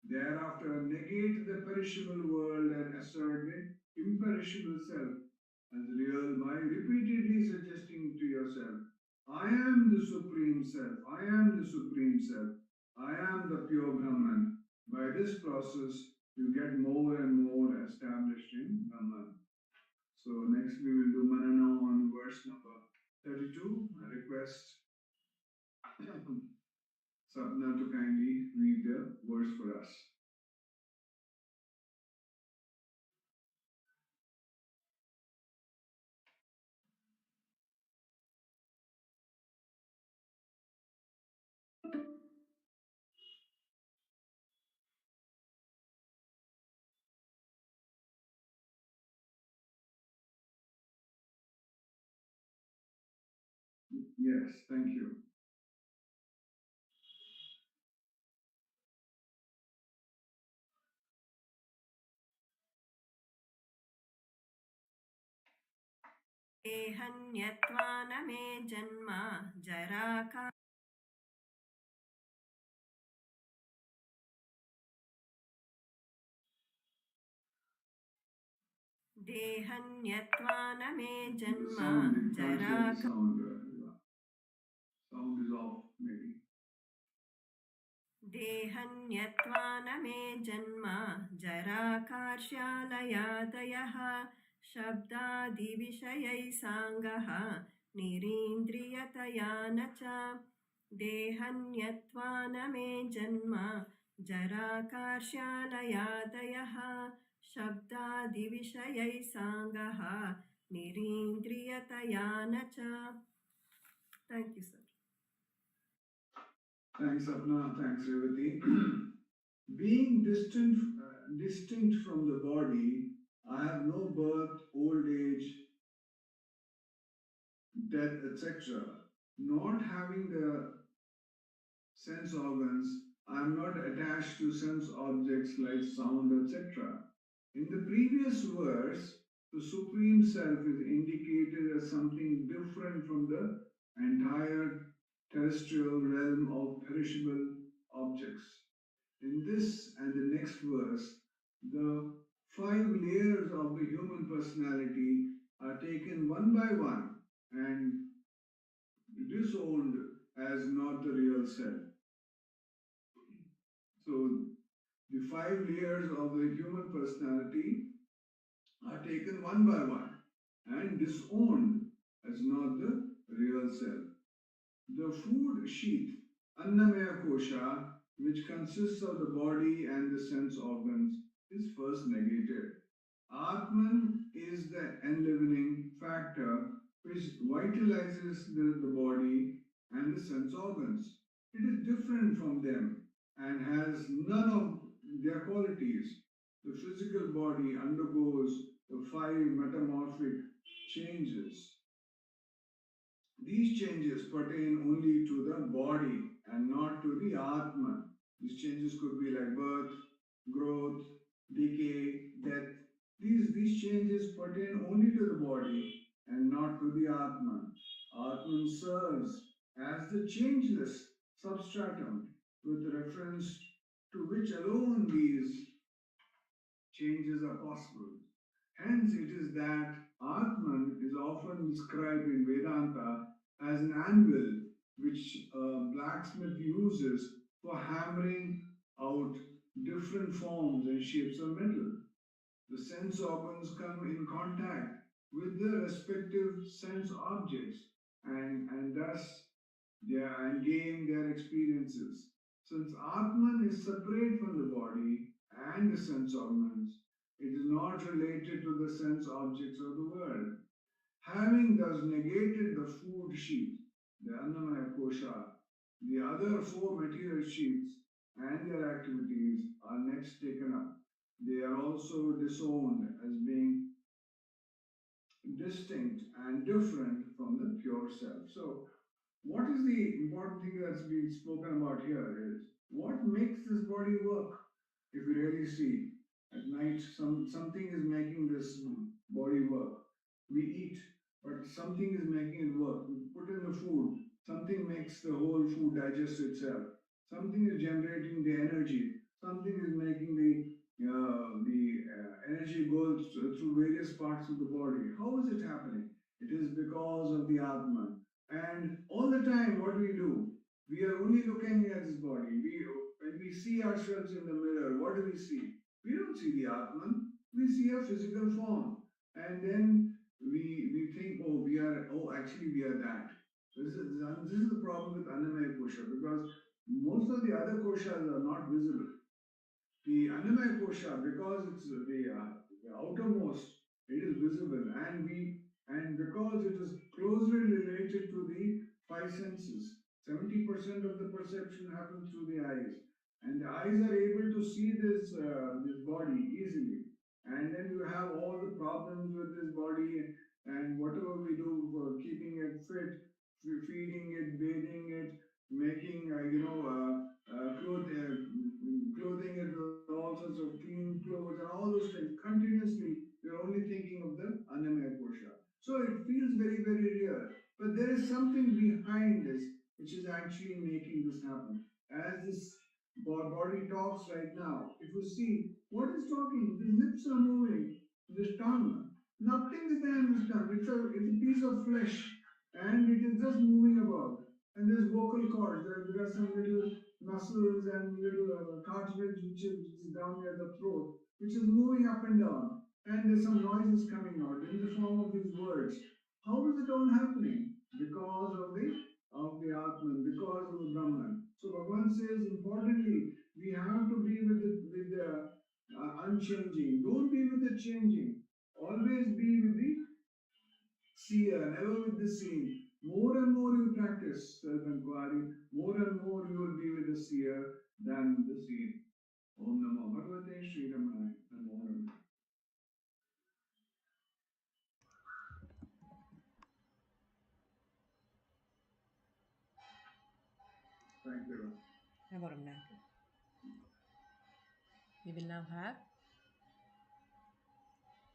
Speaker 4: Thereafter, negate the perishable world and assert the imperishable self as real by repeatedly suggesting to yourself, I am the Supreme Self, I am the Supreme Self, I am the pure Brahman. By this process, you get more and more established in Brahman. So, next we will do Manana on verse number 32. I request Sapna to kindly read the verse for us. Yes, thank you.
Speaker 5: हन्यत्वा न मे जन्म जराका देहन्यत्वा न मे जन्म जराका देहन्यत्वा न मे जन्म जराकार्ष्यालयादयः शब्दादिविषयैः साङ्गः निरीन्द्रियतया न च देहन्यत्वा न मे जन्म जराकार्ष्यालयादयः शब्दादिविषयैः साङ्गः निरीन्द्रियतया न च. Thank you, sir.
Speaker 6: Thanks, Sapna. Thanks, Revathi. Being distinct from the body, I have no birth, old age, death, etc. Not having the sense organs, I am not attached to sense objects like sound, etc. In the previous verse, the Supreme Self is indicated as something different from the entire terrestrial realm of perishable objects. In this and the next verse, the 5 layers of the human personality are taken one by one and disowned as not the real self. So, the 5 layers of the human personality are taken one by one and disowned as not the real self. The food sheath, Annamaya Kosha, which consists of the body and the sense organs, is first negated. Atman is the enlivening factor which vitalizes the body and the sense organs. It is different from them and has none of their qualities. The physical body undergoes the 5 metamorphic changes. These changes pertain only to the body and not to the Atman. These changes could be like birth, growth, decay, death. These changes pertain only to the body and not to the Atman. Atman serves as the changeless substratum with reference to which alone these changes are possible. Hence, it is that Atman is often described in Vedanta as an anvil which a blacksmith uses for hammering out different forms and shapes of metal. The sense organs come in contact with the respective sense objects and thus and gain their experiences. Since Atman is separate from the body and the sense organs, it is not related to the sense objects of the world. Having thus negated the food sheath, the Annamaya Kosha, the other 4 material sheaths and their activities are next taken up. They are also disowned as being distinct and different from the pure self. So, what is the important thing that's being spoken about here is what makes this body work? If you really see, at night something is making this body work. We eat, but something is making it work. We put in the food, something makes the whole food digest itself. Something is generating the energy. Something is making the energy go through various parts of the body. How is it happening? It is because of the Atman. And all the time, what do? We are only looking at this body. When we see ourselves in the mirror, what do we see? We don't see the Atman. We see a physical form. And then we think, actually we are that. This is the problem with Annamaya Kosha because most of the other koshas are not visible. The Annamaya Kosha, because it's the outermost, it is visible, and because it is closely related to the 5 senses. 70% of the perception happens through the eyes, and the eyes are able to see this body easily. And then you have all the problems with this body, and whatever we do for keeping it fit, feeding it, bathing it, making clothing it with all sorts of clean clothes and all those things. Continuously, you're only thinking of the Annamaya Kosha. So it feels very, very real. But there is something behind this which is actually making this happen. As this body talks right now, if you see what is talking, the lips are moving, this tongue, nothing is there in this tongue. It's a piece of flesh and it is just moving about. And there's vocal cords, there are some little muscles and little cartilage which is down near the throat, which is moving up and down, and there's some noises coming out in the form of these words. How is it all happening? Because of the Atman, because of the Brahman. So Bhagavan says, importantly, we have to be with the unchanging. Don't be with the changing. Always be with the seer, never with the seen. More and more you practice self-enquiry, more and more you will be with the seer than the seen. Om Namo Bhagavate Sri Ramanaya. Namo Namo. Thank you.
Speaker 1: Namo Ramana. We will now have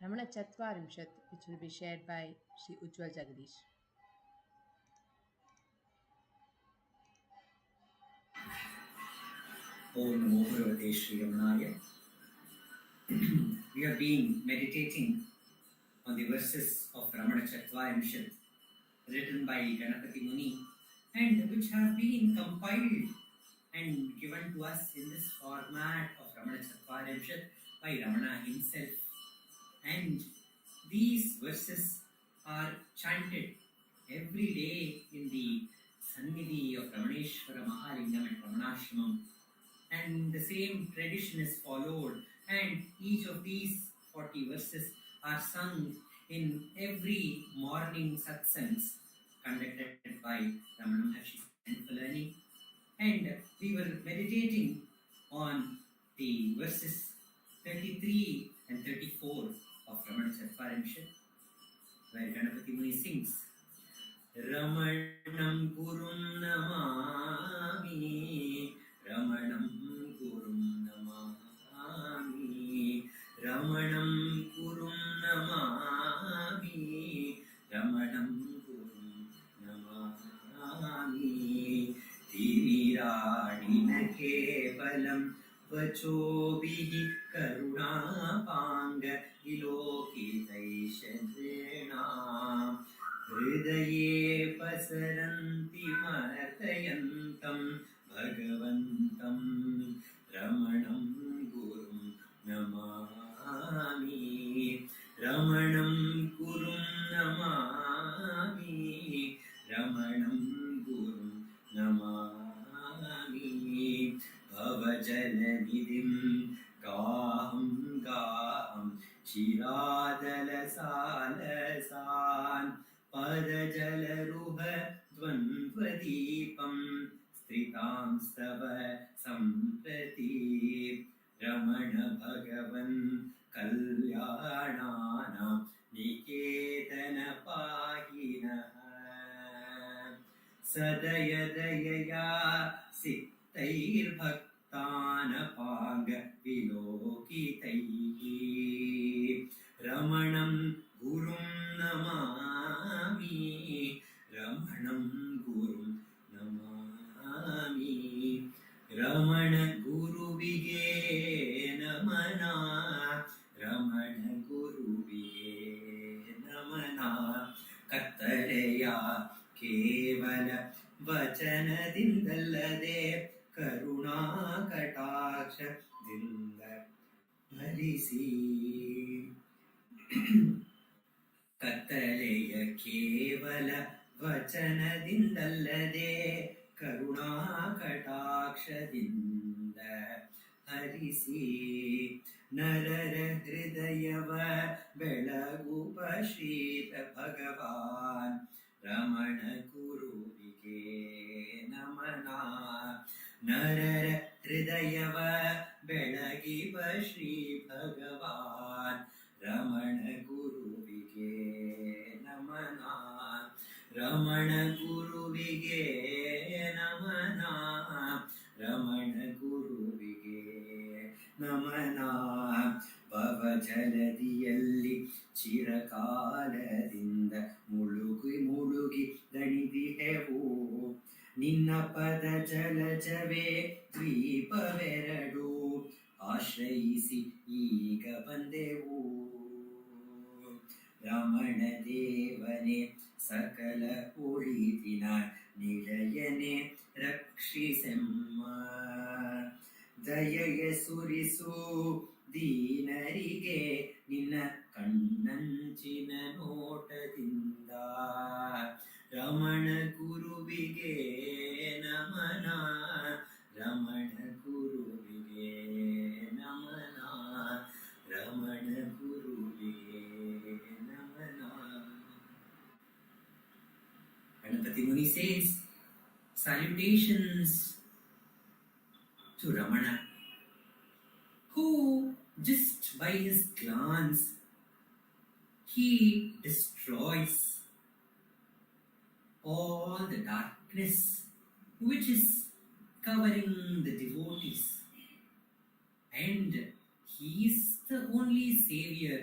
Speaker 1: Ramanacentre, which will be shared by Sri Ujwal Jagadeesh.
Speaker 7: Om Namo Bhagavate Sri Ramanaya. We have been meditating on the verses of Ramanacentre written by Ganapati Muni and which have been compiled and given to us in this format of Ramanacentre by Ramana himself. And these verses are chanted every day in the Sannidhi of Ramaneshwara Mahalingam at Ramanashramam. And the same tradition is followed, and each of these 40 verses are sung in every morning satsangs conducted by Ramana and Kalarani. And we were meditating on the verses 33 and 34 of Ramanacentre, where Ganapati Muni sings, Ramanam Gurum Namami, Ramanam Gurum Namami, Ramanam Gurum Namami, Ramanam Gurum Namami, Tiviradina Kevalam Vachobhi Karunapanga Ilokitaishandrena Hridaye Pasaranti Martayantam Bhagavantam Ramanam Gurum Namami, Ramanam Gurum Namami, Ramanam Gurum Namami, Bhavajalamidhim Gaham Gaham Chiradalasan Padajalaruha Dvandvadipam Stritam Stava Samprati Ramana Bhagavan Kalyanana Niketana Pahinaha Sadayadayaya Sittair Bhaktana Paga Vilokitaihi Ramanam Gurum Namami, Ramanam Gurum Namami, Ramana Guru Vige Namana, Ramana Guru Vige Namana, Kattaleya Kevala Vachana Dindallade, Karuna Kataksha Dinda Marisi. ಕತ್ತಲೆಯ ಕೇವಲ ವಚನದಿಂದಲ್ಲದೆ ಕರುಣಾ ಕಟಾಕ್ಷದಿಂದ ಹರಿಸಿ ನರರ ಹೃದಯವ ಬೆಳಗುವ ಶ್ರೀತ ಭಗವಾನ್ ರಮಣ ಗುರುವಿಗೆ ನಮನ ನರರ ಹೃದಯವ ಬೆಳಗಿವ ಶ್ರೀ ಭಗವಾನ್ ರಮಣ ಗುರುವಿಗೆ ನಮನ ರಮಣ ಗುರುವಿಗೆ ನಮನ ರಮಣ ಗುರುವಿಗೆ ನಮನ ಭವಜಲದಿಯಲ್ಲಿ ಚಿರಕಾಲದಿಂದ ಮುಳುಗಿ ದಣಿದಿಹೆವು ನಿನ್ನ ಪದ ಜಲಜವೇ ದ್ವೀಪವೆರಡು ಆಶ್ರಯಿಸಿ ಈಗ ಬಂದೆವು ರಮಣ ದೇವನೇ ಸಕಲ ಒಳಿತಿನ ನಿಲಯನೆ ರಕ್ಷಿಸೆಮ್ಮ ದಯೆಯ ಸುರಿಸು ದೀನರಿಗೆ ನಿನ್ನ ಕಣ್ಣಂಚಿನ ನೋಟದಿಂದ ರಮಣ ಗುರುವಿಗೆ ನಮನ ರಮಣ ಗುರುವಿಗೆ ನಮನ ರಮಣ ಗುರುವಿಗೆ ನಮನ. Ganapati Muni says, salutations to Ramana, who just by his glance he destroys all the darkness which is covering the devotees, and he is the only savior,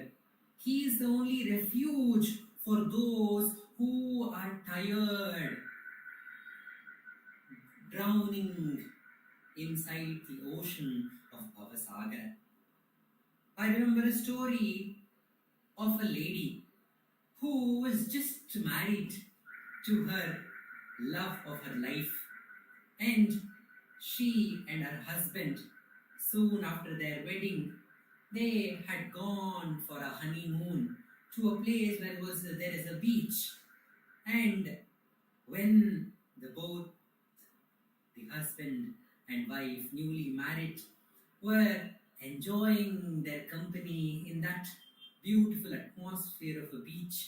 Speaker 7: he is the only refuge for those who are tired, drowning inside the ocean of Bhavasagar. I remember a story of a lady who was just married to her love of her life, and she and her husband, soon after their wedding, they had gone for a honeymoon to a place where there is a beach. And when both the husband and wife, newly married, were enjoying their company in that beautiful atmosphere of a beach,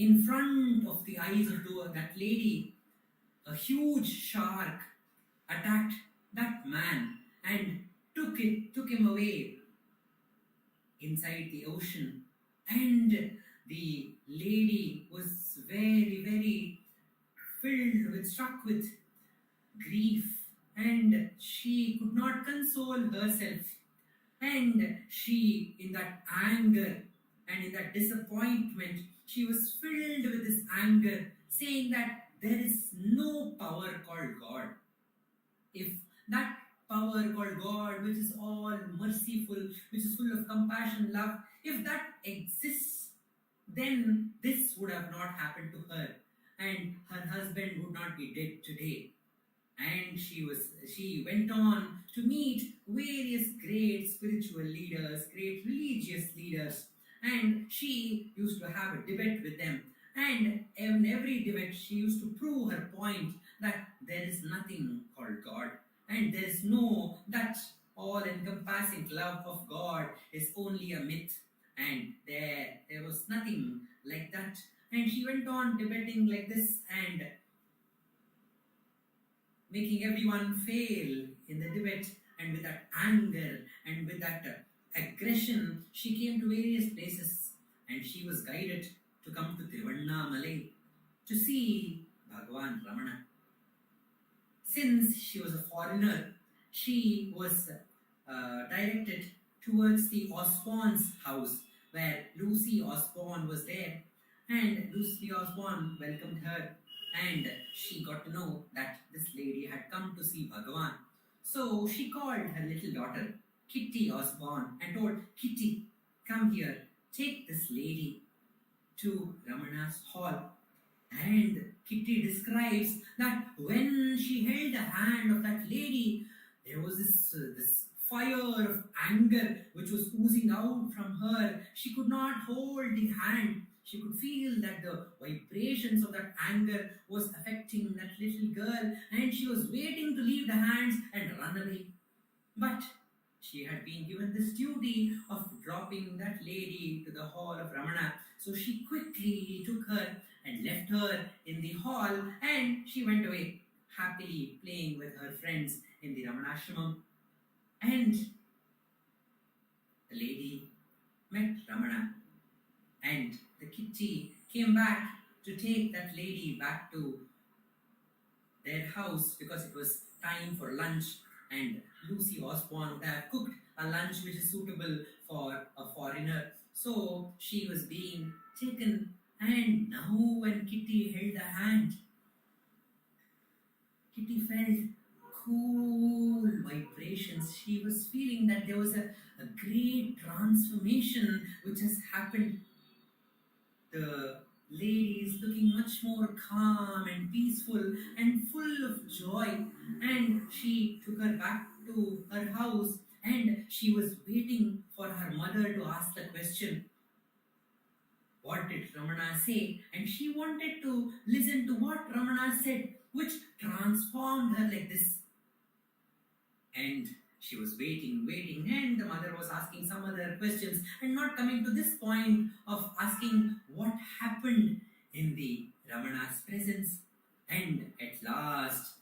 Speaker 7: in front of the eyes of that lady, a huge shark attacked that man and took him away inside the ocean. And the lady was very, very struck with grief, and she could not console herself. And she, in that anger and in that disappointment, she was filled with this anger, saying that there is no power called God. If that power called God, which is all merciful, which is full of compassion, love, if that exists, then this would have not happened to her, and her husband would not be dead today. And she went on to meet various great spiritual leaders, great religious leaders, and she used to have a debate with them. And in every debate, she used to prove her point that there is nothing called God, and there is no that all-encompassing love of God is only a myth, and there was nothing like that. And she went on debating like this and making everyone fail in the debate, and with that anger and with that aggression, she came to various places, and she was guided to come to Tiruvannamalai to see Bhagavan Ramana. Since she was a foreigner, she was directed towards the Osborne's house, where Lucy Osborne was there, and Lucy Osborne welcomed her, and she got to know that this lady had come to see Bhagavan. So she called her little daughter, Kitty Osborne, and told, Kitty, come here, take this lady to Ramana's hall. And Kitty describes that when she held the hand of that lady, there was this fire of anger which was oozing out from her. She could not hold the hand. She could feel that the vibrations of that anger was affecting that little girl, and she was waiting to leave the hands and run away. But she had been given this duty of dropping that lady to the hall of Ramana. So she quickly took her and left her in the hall, and she went away, happily playing with her friends in the Ramanashramam. And the lady met Ramana, and the kitty came back to take that lady back to their house, because it was time for lunch, and Lucy Osborne would have cooked a lunch which is suitable for a foreigner. So she was being taken, and now when Kitty held the hand, Kitty felt cool vibrations. She was feeling that there was a great transformation which has happened. The lady is looking much more calm and peaceful and full of joy. And she took her back to her house, and she was waiting for her mother to ask the question, what did Ramana say? And she wanted to listen to what Ramana said, which transformed her like this. And she was waiting, and the mother was asking some other questions and not coming to this point of asking what happened in the Ramana's presence. And at last,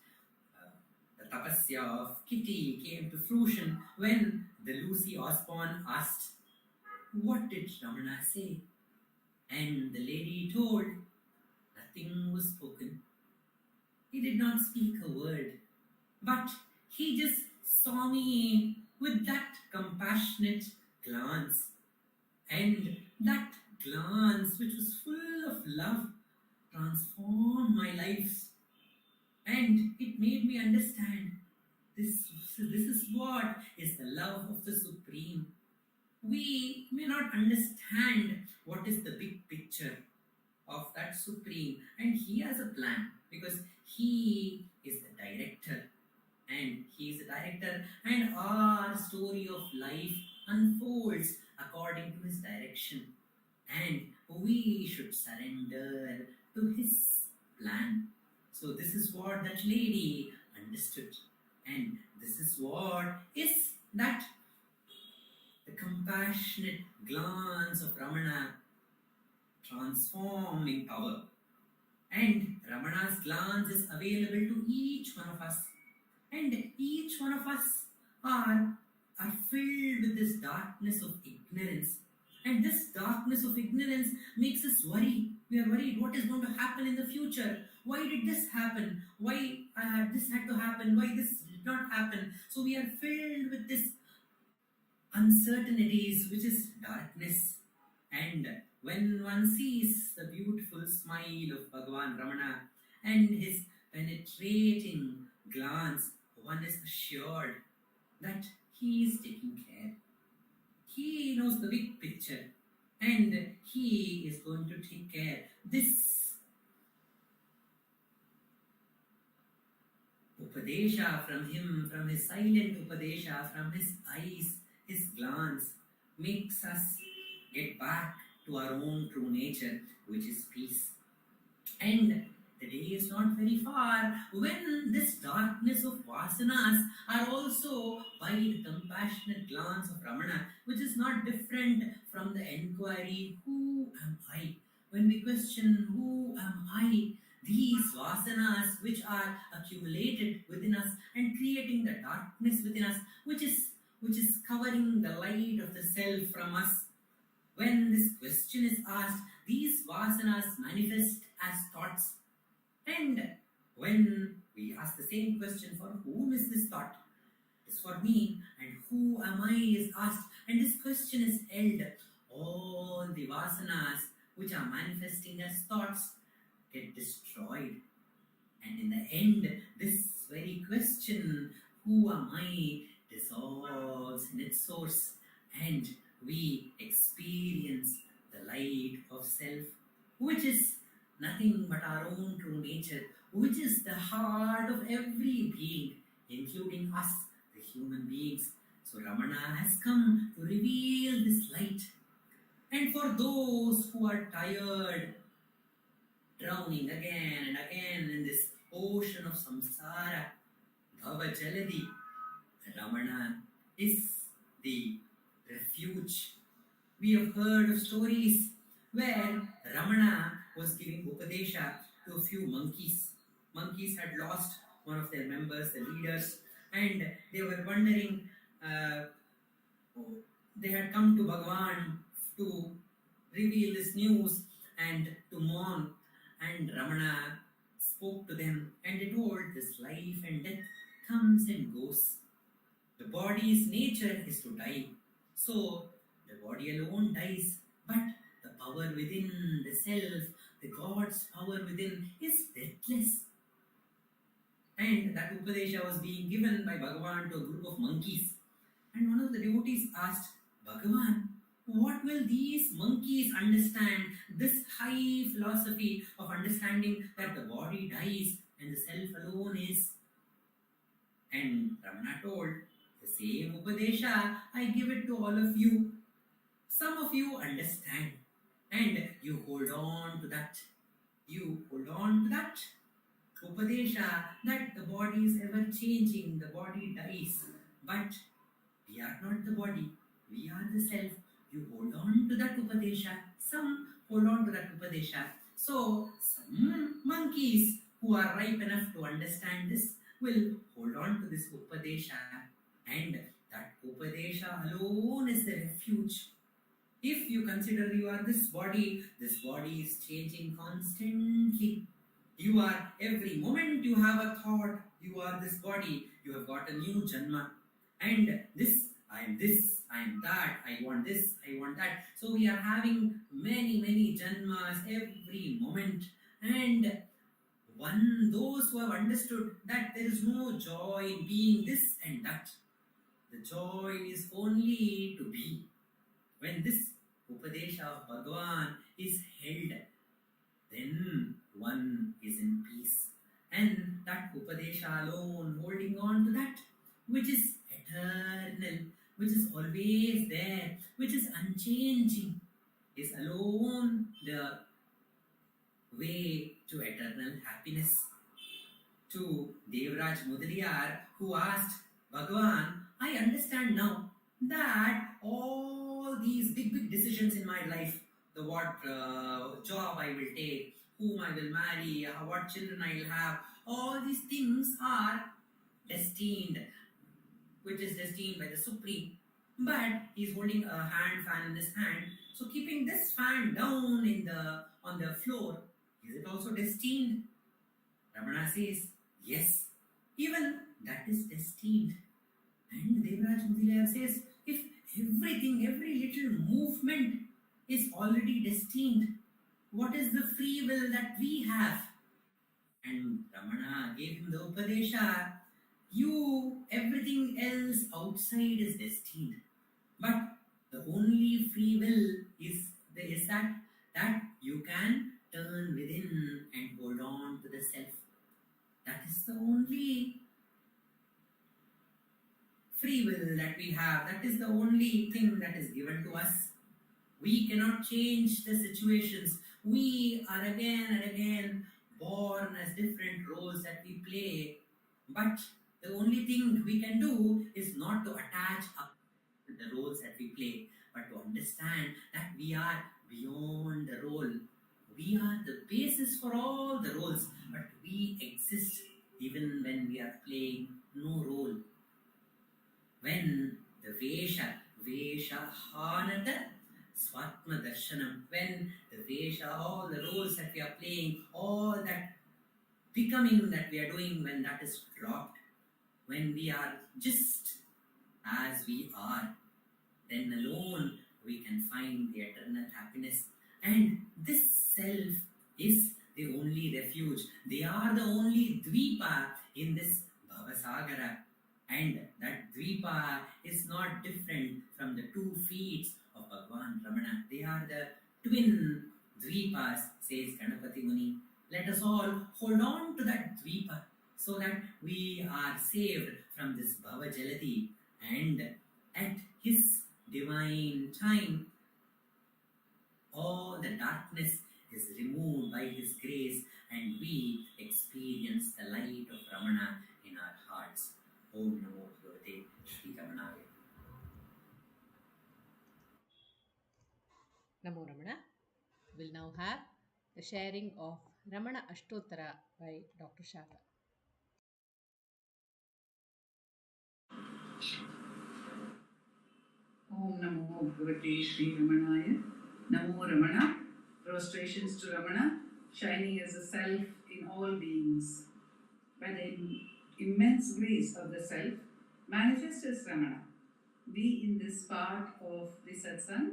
Speaker 7: the tapasya of Kitty came to fruition when the Lucy Osborne asked, what did Ramana say? And the lady told, nothing was spoken. He did not speak a word, but he just saw me with that compassionate glance. And that glance, which was full of love, transformed my life. And it made me understand this is what is the love of the Supreme. We may not understand what is the big picture of that Supreme, and he has a plan because he is the director, and he is the director, and our story of life unfolds according to his direction, and we should surrender to his plan. So this is what that lady understood, and this is what is that the compassionate glance of Ramana transforming power. And Ramana's glance is available to each one of us. And each one of us are filled with this darkness of ignorance. And this darkness of ignorance makes us worry. We are worried what is going to happen in the future. Why did this happen? Why this had to happen? Why this did not happen? So we are filled with this uncertainties, which is darkness. And when one sees the beautiful smile of Bhagavan Ramana and his penetrating glance, one is assured that he is taking care. He knows the big picture, and he is going to take care. This Upadesha from him, from his silent Upadesha, from his eyes, his glance, makes us get back to our own true nature, which is peace. And the day is not very far when this darkness of vasanas are also by the compassionate glance of Ramana, which is not different from the enquiry, who am I? When we question, who am I? These vasanas which are accumulated within us and creating the darkness within us, which is covering the light of the self from us. When this question is asked, these vasanas manifest as thoughts. And when we ask the same question, for whom is this thought? It is for me, and who am I is asked, and this question is held. All the vasanas which are manifesting as thoughts get destroyed. And in the end, this very question, who am I, dissolves in its source, and we experience the light of self, which is nothing but our own true nature, which is the heart of every being, including us, the human beings. So Ramana has come to reveal this light. And for those who are tired, drowning again and again in this ocean of samsara, Bhava Jaladi, Ramana is the refuge. We have heard of stories where Ramana was giving Upadesha to a few monkeys. Monkeys had lost one of their members, the leaders, and they were wondering, they had come to Bhagavan to reveal this news and to mourn. And Ramana spoke to them and they told, this life and death comes and goes. The body's nature is to die. So the body alone dies, but the power within, the self, the God's power within is deathless. And that Upadesha was being given by Bhagavan to a group of monkeys. And one of the devotees asked, Bhagavan, What will these monkeys understand? This high philosophy of understanding that the body dies and the self alone is. And Ramana told, the same Upadesha, I give it to all of you. Some of you understand and you hold on to that. You hold on to that Upadesha that the body is ever changing, the body dies. But we are not the body, we are the self. You hold on to that Upadesha. Some hold on to that Upadesha. So, some monkeys who are ripe enough to understand this will hold on to this Upadesha. And that Upadesha alone is the refuge. If you consider you are this body is changing constantly. You are, every moment you have a thought, you are this body, you have got a new Janma. And this, I am that, I want this, I want that. So we are having many Janmas every moment. And those who have understood that there is no joy in being this and that. The joy is only to be. When this Upadesha of Bhagavan is held, then one is in peace. And that Upadesha alone, holding on to that, which is eternal, which is always there, which is unchanging, is alone the way to eternal happiness. To Devraj Mudaliyar, who asked Bhagavan, I understand now that all these big decisions in my life, the what job I will take, whom I will marry, what children I will have, all these things are destined, which is destined by the Supreme. But he is holding a hand fan in his hand. So keeping this fan down on the floor, is it also destined? Ramana says, yes, even that is destined. And Devraj Mudaliyar says, if everything, every little movement is already destined, what is the free will that we have? And Ramana gave him the Upadesha, everything else outside is destined. But the only free will is that you can turn within and hold on to the self. That is the only free will that we have. That is the only thing that is given to us. We cannot change the situations. We are again and again born as different roles that we play. But the only thing we can do is not to attach up to the roles that we play, but to understand that we are beyond the role. We are the basis for all the roles, but we exist even when we are playing no role. When the Vesha Hanata Swatma Darshanam, when the Vesha, all the roles that we are playing, all that becoming that we are doing, when that is dropped, when we are just as we are, then alone we can find the eternal happiness. And this self is the only refuge. They are the only Dvipa in this Bhavasagara. And that Dvipa is not different from the 2 feet of Bhagavan Ramana. They are the twin Dvipas, says Ganapati Muni. Let us all hold on to that Dvipa so that we are saved from this Bhava Jalati. And at his divine time, all the darkness is removed by his grace and we experience the light of Ramana in our hearts. Om Namo Bhagavate Shri Ramanaya.
Speaker 1: Namo Ramana. We'll now have the sharing of Ramana Ashtottara by Dr. Shaka.
Speaker 8: Om Namo Bhagavate Shri Ramanaya. Namo Ramana. Prostrations to Ramana, shining as a self in all beings. By the immense grace of the self, manifest as Ramana, we in this part of the satsang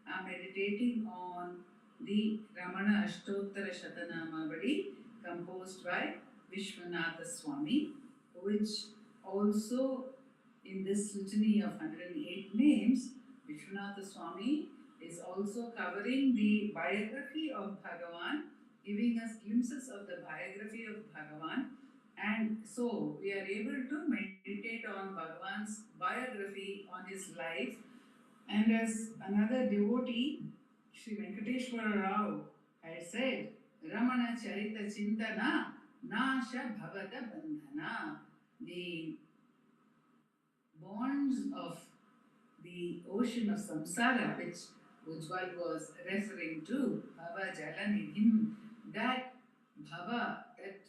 Speaker 8: are meditating on the Ramana Ashtottara Shatanamavali composed by Vishwanatha Swami, which also in this litany of 108 names, Vishwanatha Swami is also covering the biography of Bhagavan, giving us glimpses of the biography of Bhagavan. And so we are able to meditate on Bhagavan's biography, on his life. And as another devotee, Sri Venkateshwara Rao had said, Ramana Charita Chintana Nasha Bhavata Bandhana. The bonds of the ocean of samsara, which Ujwal was referring to, Bhava Jalanidhim, that Bhava, that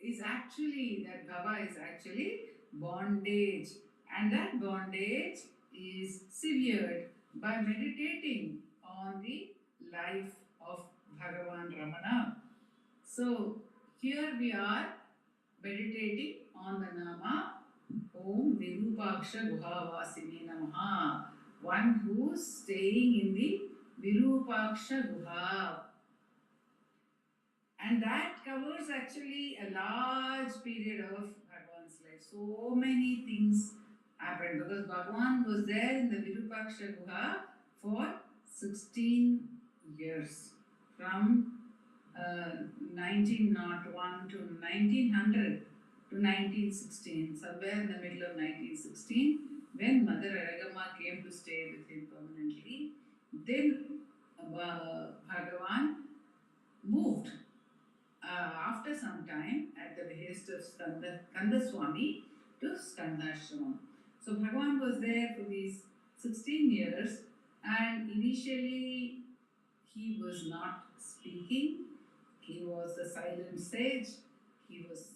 Speaker 8: Bhava is actually bondage, and that bondage is severed by meditating on the life of Bhagavan Ramana. So here we are meditating on the Nama Om Virupaksha Guhavasine Namaha, one who's staying in the Virupaksha Guha. And that covers actually a large period of Bhagavan's life. So many things happened because Bhagavan was there in the Virupaksha Guha for 16 years, from 1901 to 1900 to 1916, somewhere in the middle of 1916, when Mother Aragama came to stay with him permanently. Then Bhagavan moved after some time at the behest of Kandaswamy to Skandashramam. So Bhagavan was there for these 16 years, and initially he was not speaking. He was a silent sage. He was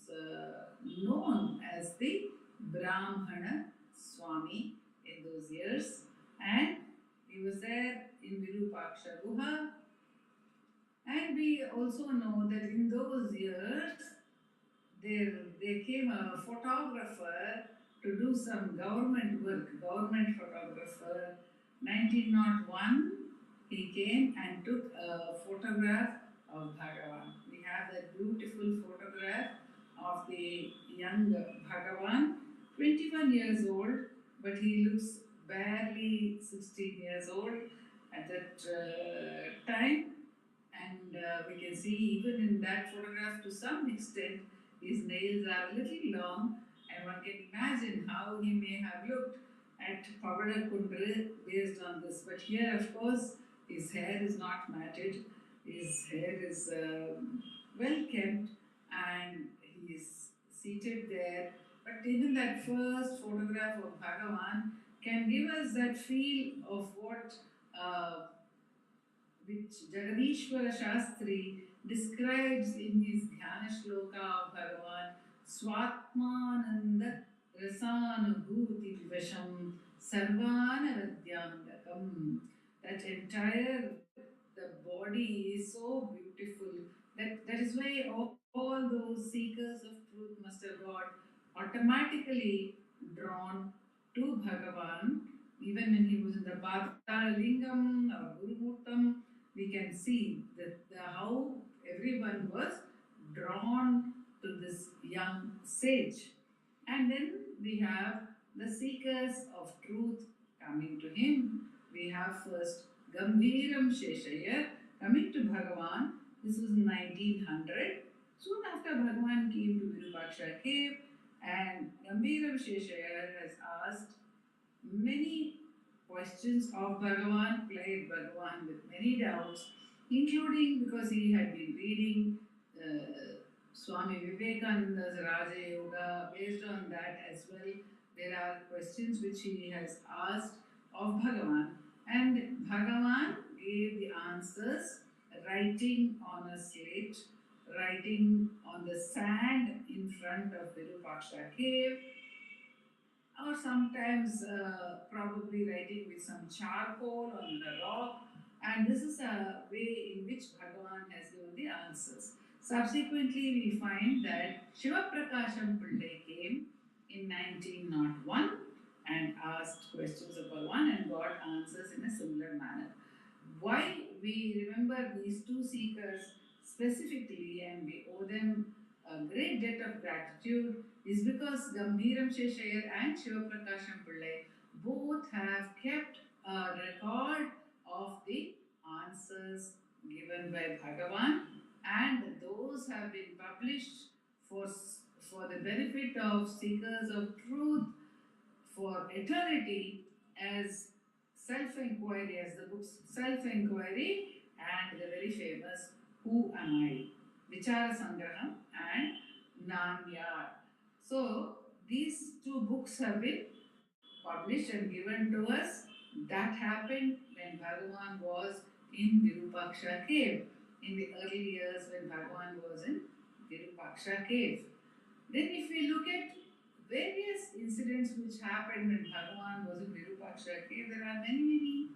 Speaker 8: known as the Brahmana Swami in those years, and he was there in Virupaksha Guha. And we also know that in those years there came a photographer to do some government work, government photographer. 1901, he came and took a photograph of Bhagavan. We have that beautiful photograph of the young Bhagavan, 21 years old, but he looks barely 16 years old at that time. And we can see even in that photograph, to some extent, his nails are a little long, and one can imagine how he may have looked at Pavadakundra based on this. But here, of course, his hair is not matted, his hair is well kept, and he is seated there. But even that first photograph of Bhagavan can give us that feel of what which Jagadeeshwara Shastri describes in his Dhyana Shloka of Bhagavan, Swatmananda Rasanubhuti Vivasham Sarvana Vadyangakam. That entire, the body is so beautiful. That is why all those seekers of truth must have got automatically drawn to Bhagavan. Even when he was in the Patala Lingam or Gurumurtam, we can see how everyone was drawn to this young sage. And then we have the seekers of truth coming to him. We have first Gambhiram Sheshaya coming to Bhagavan. This was 1900. Soon after Bhagavan came to Virupaksha cave, and Gambhiram Sheshaya has asked many questions of Bhagavan, plagued Bhagavan with many doubts, including because he had been reading Swami Vivekananda's Raja Yoga. Based on that as well, there are questions which he has asked of Bhagavan, and Bhagavan gave the answers, writing on a slate, writing on the sand in front of Virupaksha cave, or sometimes probably writing with some charcoal on the rock. And this is a way in which Bhagavan has given the answers. Subsequently, we find that Shiva Prakasham Pillai came in 1901 and asked questions of Bhagavan and got answers in a similar manner. Why we remember these two seekers specifically and we owe them a great debt of gratitude is because Gambhiram Sheshayar and Shiva Prakasham Pillai both have kept a record of the answers given by Bhagavan, and those have been published for the benefit of seekers of truth for eternity as self-enquiry, as the books Self-enquiry and the very famous Who Am I? Vichara Sangraham and Nanya. So these two books have been published and given to us. That happened when Bhagavan was in Virupaksha cave, in the early years when Bhagavan was in Virupaksha cave. Then if we look at various incidents which happened when Bhagavan was in Virupaksha cave, there are many,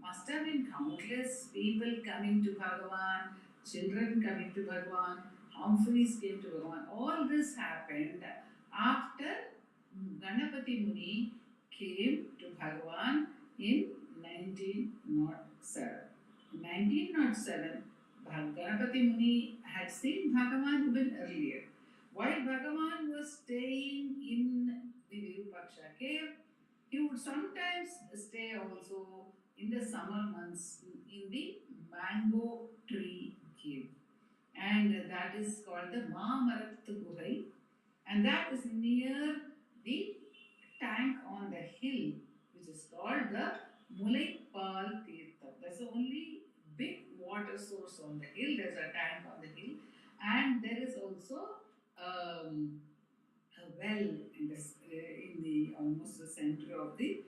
Speaker 8: must have been countless people coming to Bhagavan, children coming to Bhagavan, Humphreys came to Bhagavan. All this happened after Ganapati Muni came to Bhagavan in 1907. In 1907, Ganapati Muni had seen Bhagavan even earlier. While Bhagavan was staying in the Virupaksha cave, he would sometimes stay also in the summer months in the mango tree cave. And that is called the Maamarat Guhai, and that is near the tank on the hill, which is called the Mulaipal Tirtham. That's the only big water source on the hill. There's a tank on the hill, and there is also a well in the almost the center of the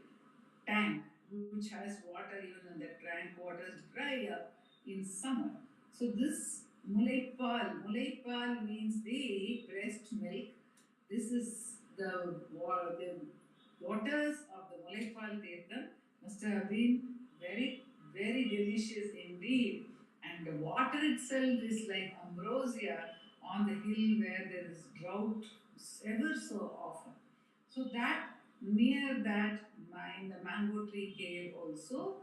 Speaker 8: tank, which has water even when the tank waters dry up in summer. So this Mulaipal means the breast milk. This is the waters of the Mulaipal Tirtham must have been very delicious indeed. And the water itself is like ambrosia on the hill where there is drought ever so often. So that near that in the mango tree cave also,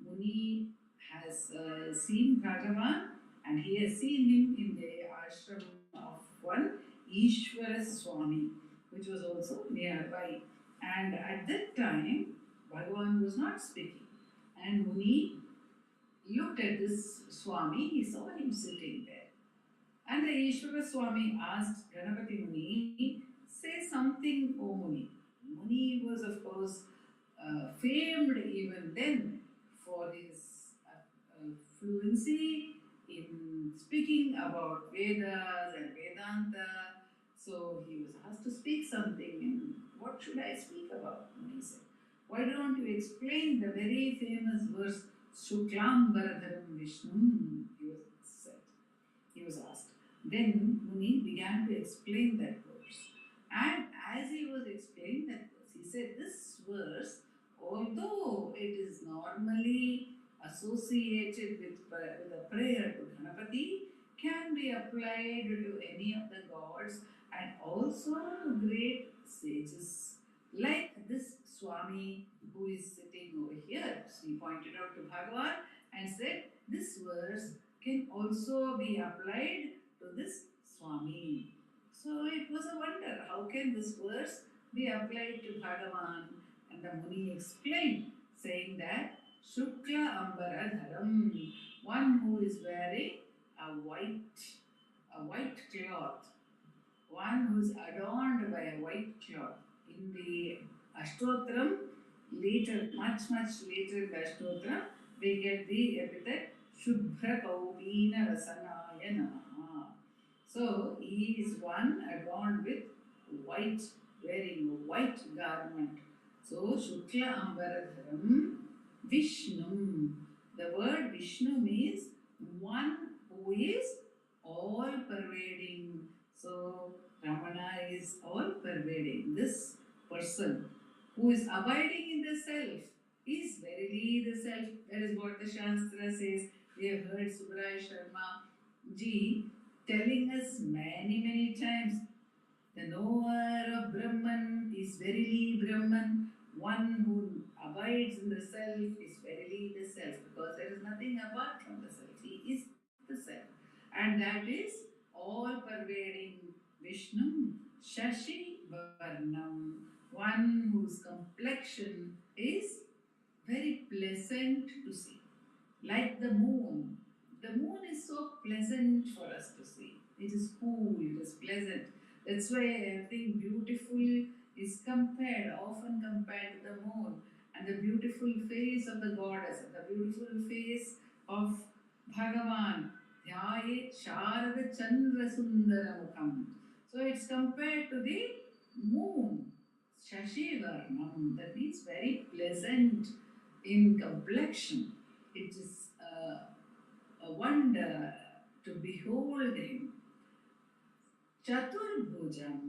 Speaker 8: Muni has seen Bhagavan, and he has seen him in the ashram of one Ishwara Swami, which was also nearby. And at that time, Bhagavan was not speaking, and Muni looked at this Swami, he saw him sitting there. And the Ishwara Swami asked Ganapati Muni, say something, O Muni. Muni was, of course, famed even then for his fluency in speaking about Vedas and Vedanta. So he was asked to speak something, and what should I speak about? Muni said, why don't you explain the very famous verse, Shuklam Baradharam Vishnu? He was asked. Then Muni began to explain that verse. And as he was explaining that verse, he said, this verse, although it is normally associated with a prayer to Ganapati, can be applied to any of the gods and also to great sages. Like this Swami who is sitting over here. So he pointed out to Bhagavan and said, this verse can also be applied to this Swami. So it was a wonder, how can this verse be applied to Bhagavan? And the Muni explained, saying that Shukla Ambara Dharam, one who is wearing a white cloth, one who is adorned by a white cloth. In the Ashtottara, later, much later in the Ashtottara, we get the epithet Shubhra Kaupina Rasanaya Namaha. So he is one adorned with white, wearing a white garment. So Shukla Ambaradharam Vishnu. The word Vishnu means one who is all pervading. So Ramana is all pervading. This person who is abiding in the self is verily the self. That is what the Shastra says. We have heard Subrai Sharma ji telling us many times. The knower of Brahman is verily Brahman. One who abides in the self is verily the self, because there is nothing apart from the self. He is the self. And that is all pervading Vishnu, Shashi Varnam, one whose complexion is very pleasant to see. Like the moon. The moon is so pleasant for us to see. It is cool, it is pleasant. That's why everything beautiful is often compared to the moon, and the beautiful face of the goddess, and the beautiful face of Bhagavan. Dhyaye Sharada Chandra Sundara Mukham. So it's compared to the moon, Shashivarnam, that means very pleasant in complexion. It is a wonder to behold him. Chaturbhujam,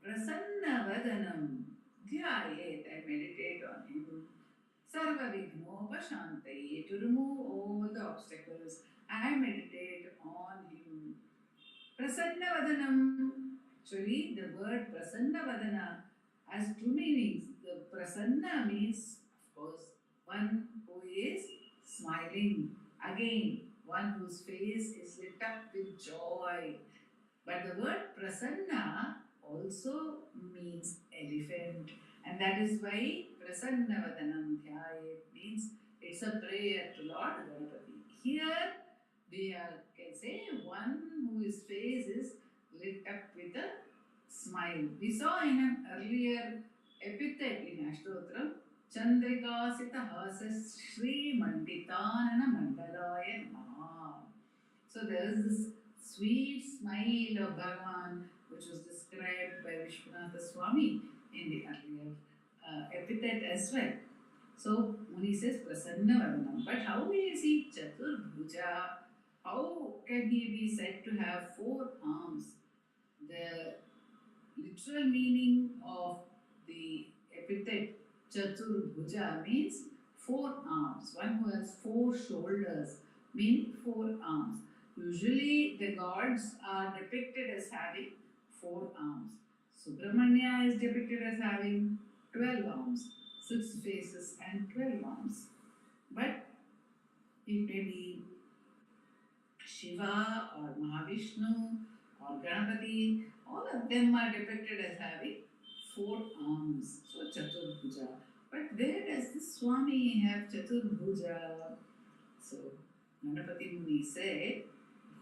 Speaker 8: Prasannavadanam, Dhyayet, I meditate on him. Sarva Vignopashantaye, to remove all the obstacles, I meditate on him. Prasannavadanam, actually the word Prasannavadana has two meanings. The Prasanna means, of course, one who is smiling. Again, one whose face is lit up with joy. But the word Prasanna also means elephant, and that is why Prasannavadanam Dhyayet means it's a prayer to Lord Ganapati. Here we can say one whose face is lit up with a smile. We saw in an earlier epithet in Ashtottara, Chandrikasita Hasas Shri Manditanana Mandalaya Namaha. So there is this sweet smile of Bhagavan which was described by Vishwanatha Swami in the earlier epithet as well. So Muni says Prasanna Vadanam. But how is he Chaturbhuja? How can he be said to have four arms? The literal meaning of the epithet Chaturbhuja means four arms. One who has four shoulders, meaning four arms. Usually the gods are depicted as having four arms. Subramanya is depicted as having 12 arms, 6 faces and 12 arms. But it may be Shiva or Mahavishnu or Ganapati, all of them are depicted as having 4 arms. So Chaturbhuja. But where does this Swami have Chaturbhuja? So Ganapati Muni said,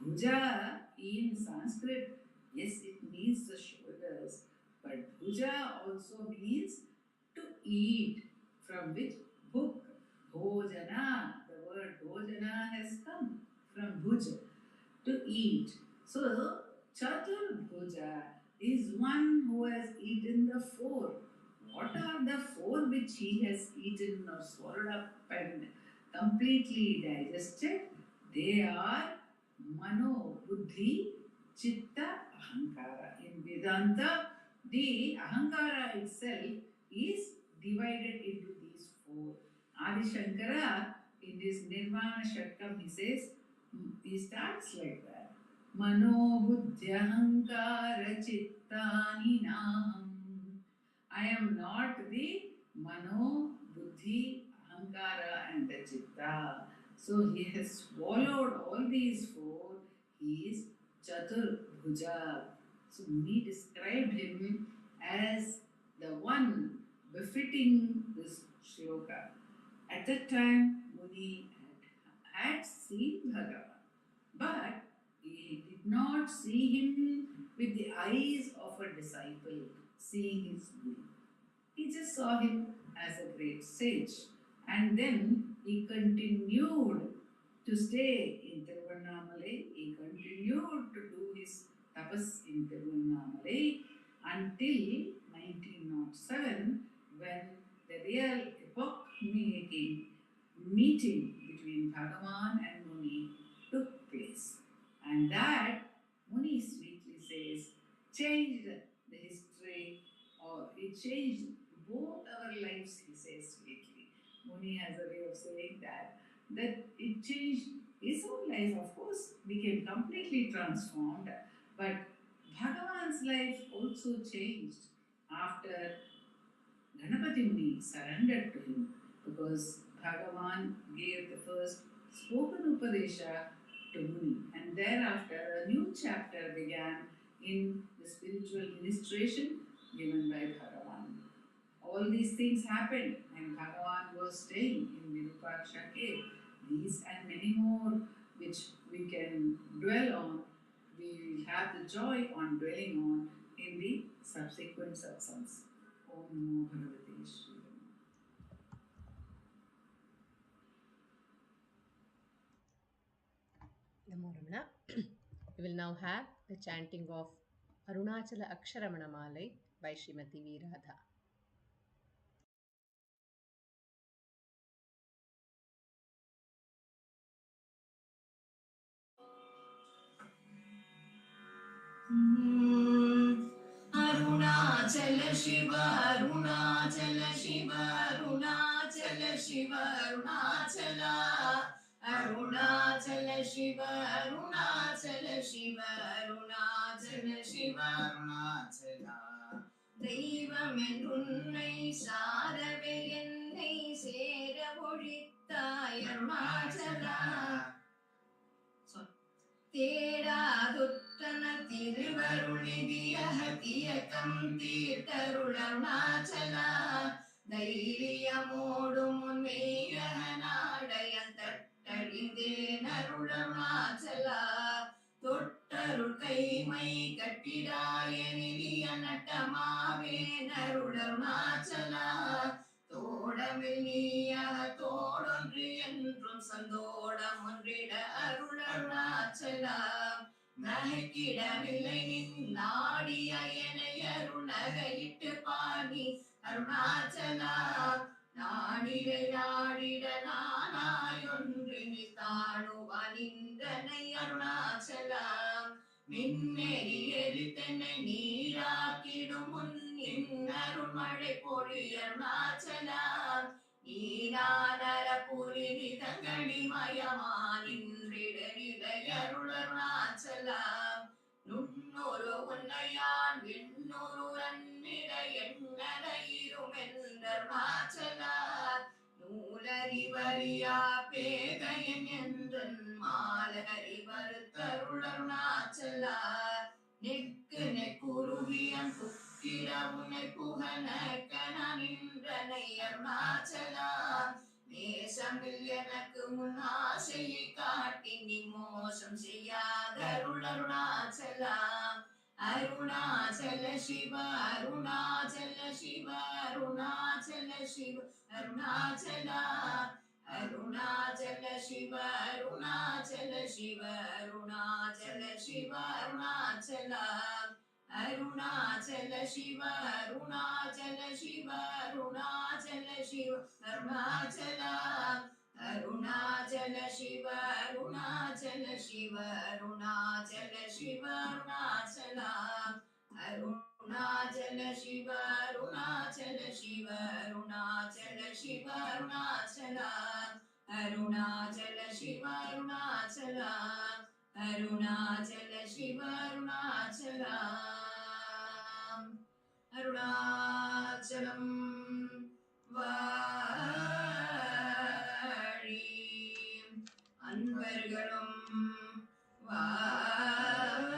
Speaker 8: Bhuja in Sanskrit, yes, it means the shoulders, but Bhuja also means to eat, from which bhuk, bhojana, the word bhojana has come from bhuja, to eat. So Chaturbhuja is one who has eaten the 4. What are the 4 which he has eaten or swallowed up and completely digested? They are Mano, Buddhi, Chitta, Ahankara. In Vedanta, the Ahankara itself is divided into these 4. Adi Shankara, in this Nirvana Shatkam, he starts like that. Mano, Buddhi, Ahankara, Chittani, Naham. I am not the Mano, Buddhi, Ahankara and the Chitta. So he has swallowed all these 4. He is Chaturbhuja. So Muni described him as the one befitting this shloka. At that time, Muni had seen Bhagavan, but he did not see him with the eyes of a disciple seeing his Guru. He just saw him as a great sage. And then he continued to stay in Tiruvannamalai. He continued to do his tapas in Tiruvannamalai until 1907, when the real epoch-making meeting between Bhagavan and Muni took place. And that, Muni sweetly says, changed the history, or it changed both our lives, he says sweetly. Muni has a way of saying that it changed his own life, of course, became completely transformed, but Bhagavan's life also changed after Ganapati Muni surrendered to him, because Bhagavan gave the first spoken Upadesha to Muni, and thereafter a new chapter began in the spiritual ministration given by Bhagavan. all these things happened and Bhagavan was staying in Virupaksha cave. These and many more which we can dwell on, we will have the joy on dwelling on in the subsequent satsangs. Om Namo Bhagavate Shri Ramana.
Speaker 1: Namo Ramana. We will now have the chanting of Arunachala Aksharamanamalai by Srimati V. Radha.
Speaker 3: Arunachala Shiva, Arunachala Shiva, Arunachala Shiva, Arunachala. Arunachala Shiva, Arunachala Shiva, Arunachala Shiva, Arunachala. தெய்வம் என்றுன்னை சாரவே என்னை சேர ஒழித்தாய் அருணாச்சலா. தேடாதுற்றன திருவருளிதியகதியகம் தீர்த்தருளருணாச்சலா. தைரியமோடும் மெய்யக நாடயன் தட்டழிந்தேனருளருணாச்சலா. தொட்டருள் கைமை கட்டிடாய நிலிய நட்டமாவேனருளருணாச்சலா. தோடமில் நீயாக தோடொன்று என்றும் சந்தோடம் ஒன்றிட அருளருணாச்சலா. நகைக்கிடவில்லை நின் நாடிய எனை அருணகையிட்டு பாடி அருணாச்சலா. நாடிடை நாடிட நானாயொன்று நீ தாணுவனின்றனை அருணாச்சலா. மின்னெறி எரித்தனை நீராக்கிடும் முன் இன்னருமழை பொழி அருணாச்சலா. நீரானர புரிதங்கடி மயமானின்றிட நிலையருளருணாச்சலா. நுண்ணொரு உன்னையான் விண்ணொரு அன்னிட எண்ணரையிரும் என்றருணாச்சலா. நூலறிவறியா பேதையன் என்றன் மாலறி வருத்தருளருணாச்சலா. நெக்கு நெக்குருவியன் புக்கிர உன்னை புகனக்கன நின்றனை அருணாச்சலா. நேசமில் எனக்கு முன் ஆசையை காட்டி நீ மோசம் செய்யாதருளருணாச்சலா. அருணாச்சல சிவ, அருணாச்சல சிவ, அருணாச்சல சிவ, அருணாச்சலா. அருணாச்சல சிவ, அருணாச்சல சிவ, அருணாச்சல சிவ, அருணாச்சலா. அருணாச்சல சிவ, அருணாச்சல சிவ, அருணாச்சல சிவ, அருணாச்சலா. அருணாச்சல சிவ, அருணாச்சல சிவ, அருணாச்சல சிவ, அருணாச்சலா. அருணாச்சல சிவ, அருணாச்சல சிவ, அருணாச்சல சிவ, அருணாச்சலா. அருணாச்சல சிவ, அருணாச்சலா. அருணாச்சல சிவ, அருணாச்சலா. அருணாச்சலம் வாழி அன்பர்களும் வாழி.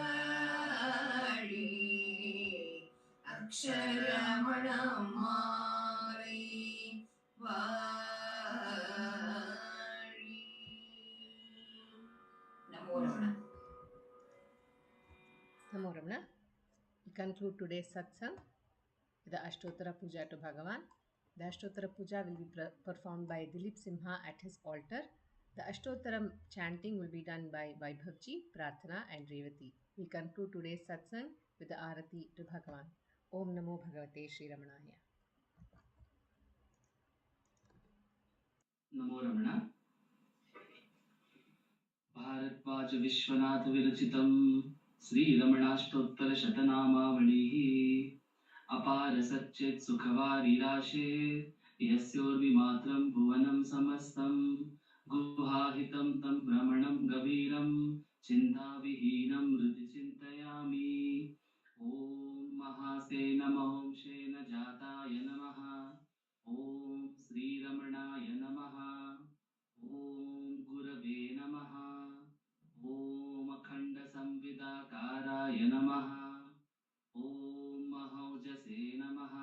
Speaker 3: அக்ஷரமணமாலை வாழி. நமோ Ramana.
Speaker 1: Namo Ramana. We conclude today's satsang with the Ashtottara puja to Bhagavan. The Ashtottara puja will be performed by Dileep Simha at his altar. The Ashtottara chanting will be done by Vaibhavji, Prarthana and Revathi. We conclude today's satsang with the Arati to Bhagavan. Om Namo Bhagavate Shri Ramanaya.
Speaker 9: नमो रमण. भारद्वाज विश्वनाथ विरचितं श्रीरमणाष्टोत्तर शतनामावलिः अपार सच्चित् सुखवारिराशे यस्योर्विमात्रं भुवनं समस्तं गुहाहितं तं भ्रमणं गभीरं चिन्ताविहीनं हृदि चिन्तयामि. ॐ महासेन महंसेन जाताय नमः. ॐ श्रीरमणाय नमः. ॐ गुरवे नमः. ॐ अखण्डसंविदाकाराय नमः. ॐ महौजसे नमः.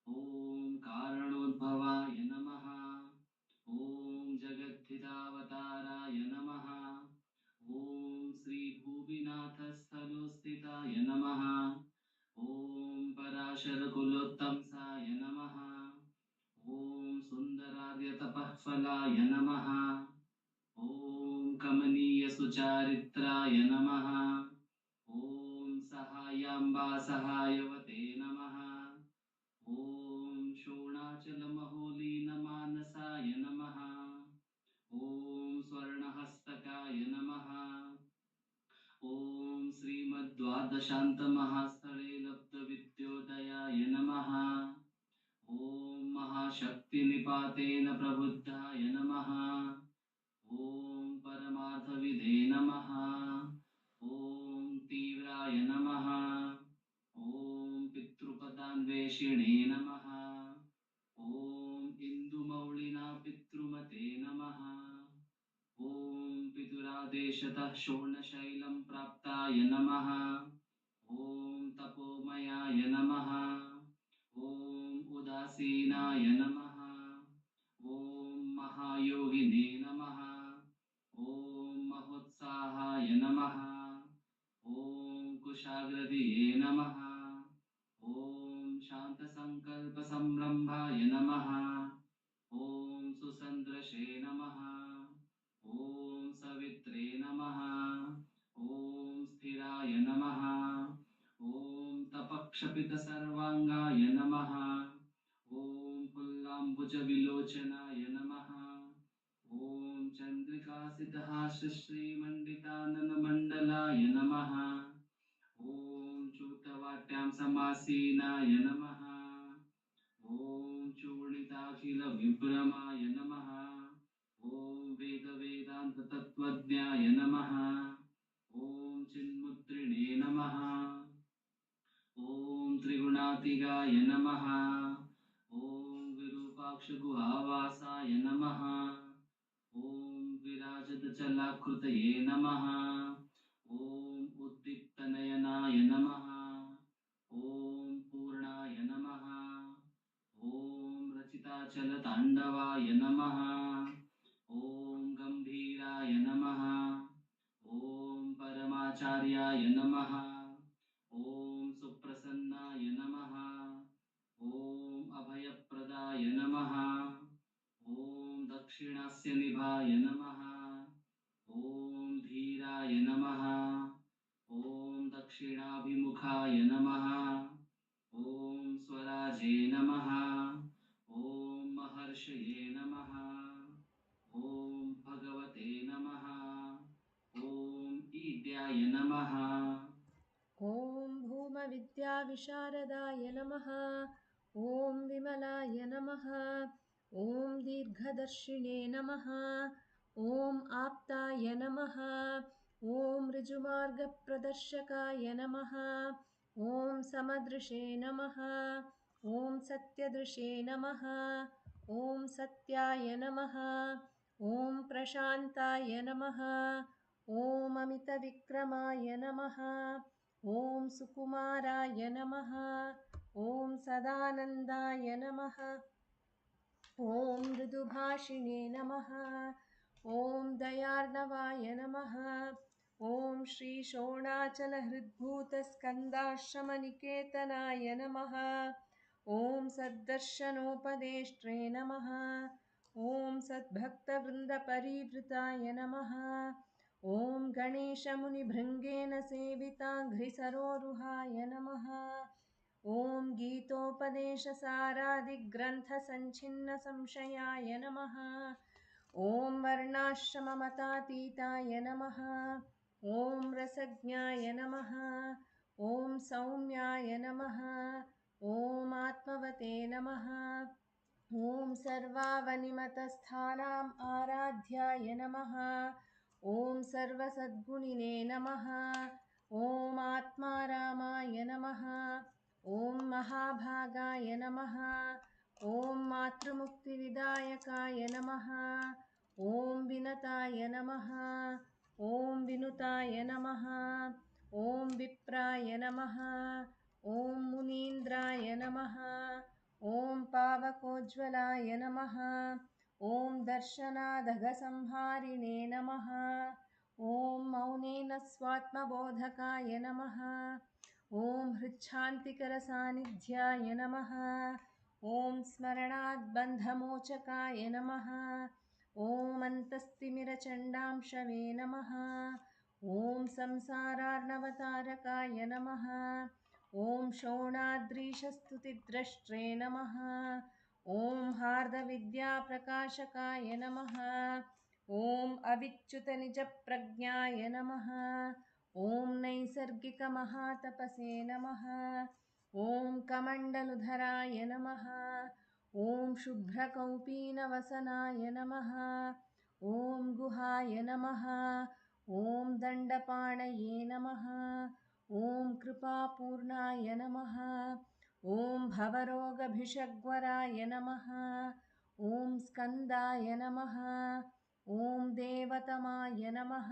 Speaker 9: ॐ नमः। ॐ पराशरकुलोत्तंसाय नमः। ॐ सुन्दरार्यतपःफलाय नमः। ॐ कमनीयसुचारित्राय नमः। ॐ सहायाम्बा सहायवते नमः। ॐ शोणाचलमहोलीनमानसाय नमः। ॐ स्वर्णहस्तकाय नमः। ॐ श्रीमद्द्वादशान्तमहास्थले लब्धविद्योदयाय नमः। ॐ महाशक्तिनिपातेन प्रबुद्धाय नमः। ॐ परमार्थविदे नमः। ॐ तीव्राय नमः। ॐ पितृपदान्वेषिणे नमः। ॐ इन्दुमौलिना पितृमते नमः। ॐ पितुरादेशतः शोणशैलं प्राप्ताय नमः। ॐ तपोमयाय नमः। ॐ उदासीनाय नमः। ॐ महायोगिने नमः। ॐ महोत्साहाय नमः। ॐ कुशाग्रदिये नमः। ॐ शान्तसङ्कल्पसंरम्भाय नमः। ॐ सुसन्दृशे नमः। ॐ सवित्रे नमः। ॐ स्थिराय नमः। ॐ तपक्षपितसर्वाङ्गाय नमः। ॐ पुल्लाम्बुजविलोचनाय नमः। ॐ चन्द्रिकासितहासश्रीमण्डिताननमण्डलाय नमः। ॐ चूतवाट्यां समासीनाय नमः। ॐ चूर्णिताखिलविभ्रमाय नमः। ॐ वेदवेदान्ततत्त्वज्ञाय नमः। ॐ चिन्मुद्रिणे नमः। ॐ त्रिगुणातिगाय नमः। ॐ विरूपाक्षगुहावासाय नमः। ॐ विराजतचलाकृतये नमः। ॐ उद्दीप्तनयनाय नमः। ॐ पूर्णाय नमः। ॐ रचिताचलताण्डवाय नमः। ॐ गम्भीराय नमः। ॐ परमाचार्याय नमः। ॐ सुप्रसन्नाय नमः। ॐ अभयप्रदाय नमः। ॐ दक्षिणास्य निभाय नमः। ॐ धीराय नमः। ॐ दक्षिणाभिमुखाय नमः। ॐ स्वराजे नमः। ॐ महर्षये नमः। ॐ भगवते नमः। ॐ ईड्याय नमः।
Speaker 1: ॐ भूमविद्याविशारदाय नमः। ॐ विमलाय नमः। ॐ दीर्घदर्शिने नमः। ॐ आप्ताय नमः। ॐ ऋजुमार्गप्रदर्शकाय नमः। ॐ समदृशे नमः। ॐ सत्यदृशे नमः। ॐ सत्याय नमः। ॐ प्रशान्ताय नमः। ॐ अमितविक्रमाय नमः। ॐ सुकुमाराय नमः। ॐ सदानन्दाय नमः। ॐ मृदुभाषिणे नमः। ॐ दयार्णवाय नमः। ॐ श्रीशोणाचलहृद्भूतस्कन्दाश्रमनिकेतनाय नमः। ॐ सद्दर्शनोपदेष्ट्रे नमः। ॐ सद्भक्तवृन्दपरिवृताय नमः। ॐ गणेशमुनिभृङ्गेन सेविताङ्घ्रिसरोरुहाय नमः। ॐ गीतोपदेशसारादिग्रन्थसञ्छिन्नसंशयाय नमः। ॐ वर्णाश्रममतातीताय नमः। ॐ रसज्ञाय नमः। ॐ सौम्याय नमः। ॐ आत्मवते नमः। ॐ सर्वावनिमतस्थानाम् आराध्याय नमः। ॐ सर्वसद्गुणिने नमः। ॐ आत्मारामाय नमः। ॐ महाभागाय नमः। ॐ मातृमुक्तिविदायकाय नमः। ॐ विनताय नमः। ॐ विनुताय नमः। ॐ विप्राय नमः। ॐ मुनीन्द्राय नमः। ॐ पावकोज्ज्वलाय नमः। ॐ दर्शनादघसंहारिणे नमः। ॐ मौनेन स्वात्मबोधकाय नमः। ॐ हृच्छान्तिकरसान्निध्याय नमः। ॐ स्मरणाद्बन्धमोचकाय नमः। ॐ अन्तस्तिमिरचण्डांशवे नमः। ॐ संसारार्णवतारकाय नमः। ॐ शोणाद्रीशस्तुतिद्रष्ट्रे नमः। ॐ हार्दविद्याप्रकाशकाय नमः। ॐ अविच्युतनिजप्रज्ञाय नमः। ॐ नैसर्गिकमहातपसे नमः। ॐ कमण्डलुधराय नमः। ॐ शुभ्रकौपीनवसनाय नमः। ॐ गुहाय नमः। ॐ दण्डपाणये नमः। ॐ कृपापूर्णाय नमः। ॐ भवरोगभिषग्वराय नमः। ॐ स्कन्दाय नमः। ॐ देवतमाय नमः।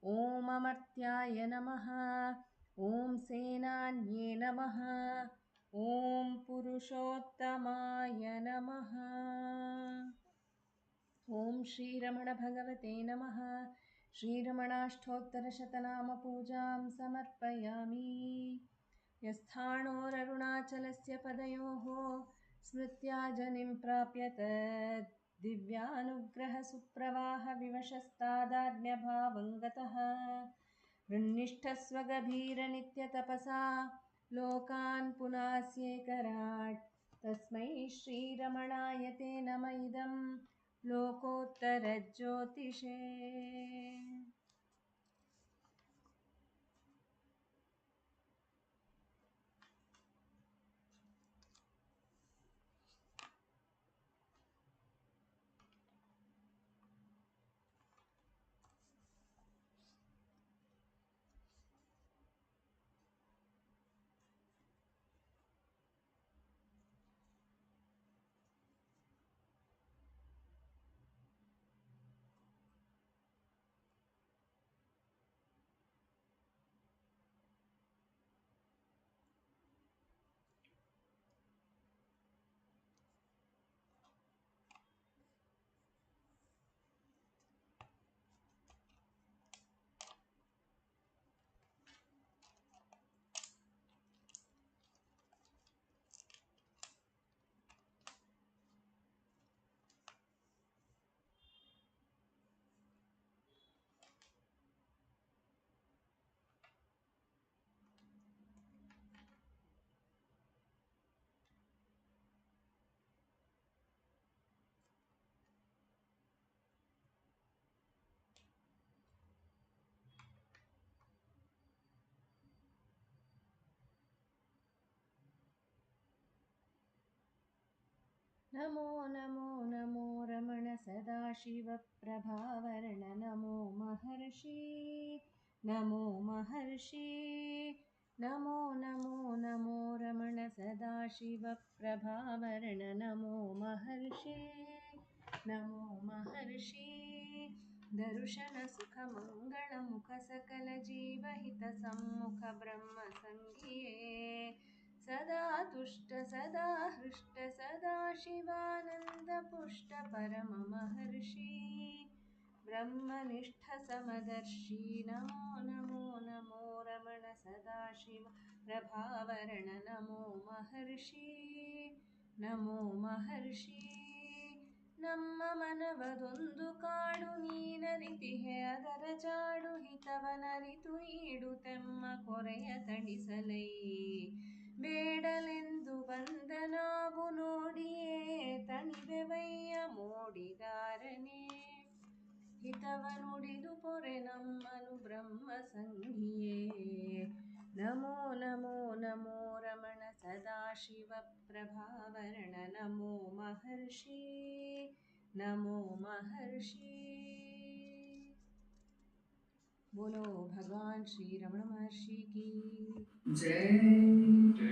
Speaker 1: ॐ अमर्त्याय नमः। ॐ सेनान्ये नमः। ॐ पुरुषोत्तमाय नमः। ॐ श्रीरमणभगवते नमः। श्रीरमणाष्टोत्तरशतनामपूजां समर्पयामि। यस्थाणोररुणाचलस्य पदयोः स्मृत्या जनिं प्राप्य तद् दिव्यानुग्रहसुप्रवाहविवशस्तादात्म्यभावं गतः हृन्निष्ठस्वगभीरनित्यतपसा लोकान् पुनास्येकराट् तस्मै श्रीरमणाय ते नम इदं लोकोत्तरज्योतिषे। नमो नमो नमो रमण सदाशिवप्रभावरण नमो महर्षि नमो महर्षि नमो नमो नमो रमण सदाशिवप्रभावरण नमो महर्षि नमो महर्षि दर्शनसुखमङ्गलमुखसकलजीवहितसम्मुख ब्रह्मसंज्ञे सदा तुष्ट सदा हृष्ट सदा शिवानन्दपुष्ट परममहर्षि ब्रह्मनिष्ठ समदर्शी नमो नमो नमो रमण सदाशिव प्रभावरण नमो महर्षि नमो महर्षि ನಮ್ಮ ಮನವದೊಂದು ಕಾಡು ನೀನರಿತಿಹೆ ಅದರ ಜಾಡು ಹಿತವನರಿತು ಈಡುತೆಮ್ಮ ಕೊರೆಯ ತಣಿಸಲೈ ಬೇಡಲೆಂದು ಬಂದ ನಾವು ನೋಡಿಯೇ ತಣಿವೆವಯ್ಯ ಮೋಡಿಗಾರನೇ ಹಿತವ ನುಡಿದು ಪೊರೆ ನಮ್ಮನು ಬ್ರಹ್ಮ ಸಂಘಿಯೇ ನಮೋ ನಮೋ ನಮೋ ರಮಣ ಸದಾಶಿವ ಪ್ರಭಾವರಣ ನಮೋ ಮಹರ್ಷಿ ನಮೋ ಮಹರ್ಷಿ। बोलो भगवान श्री रमण महर्षि की
Speaker 8: जय।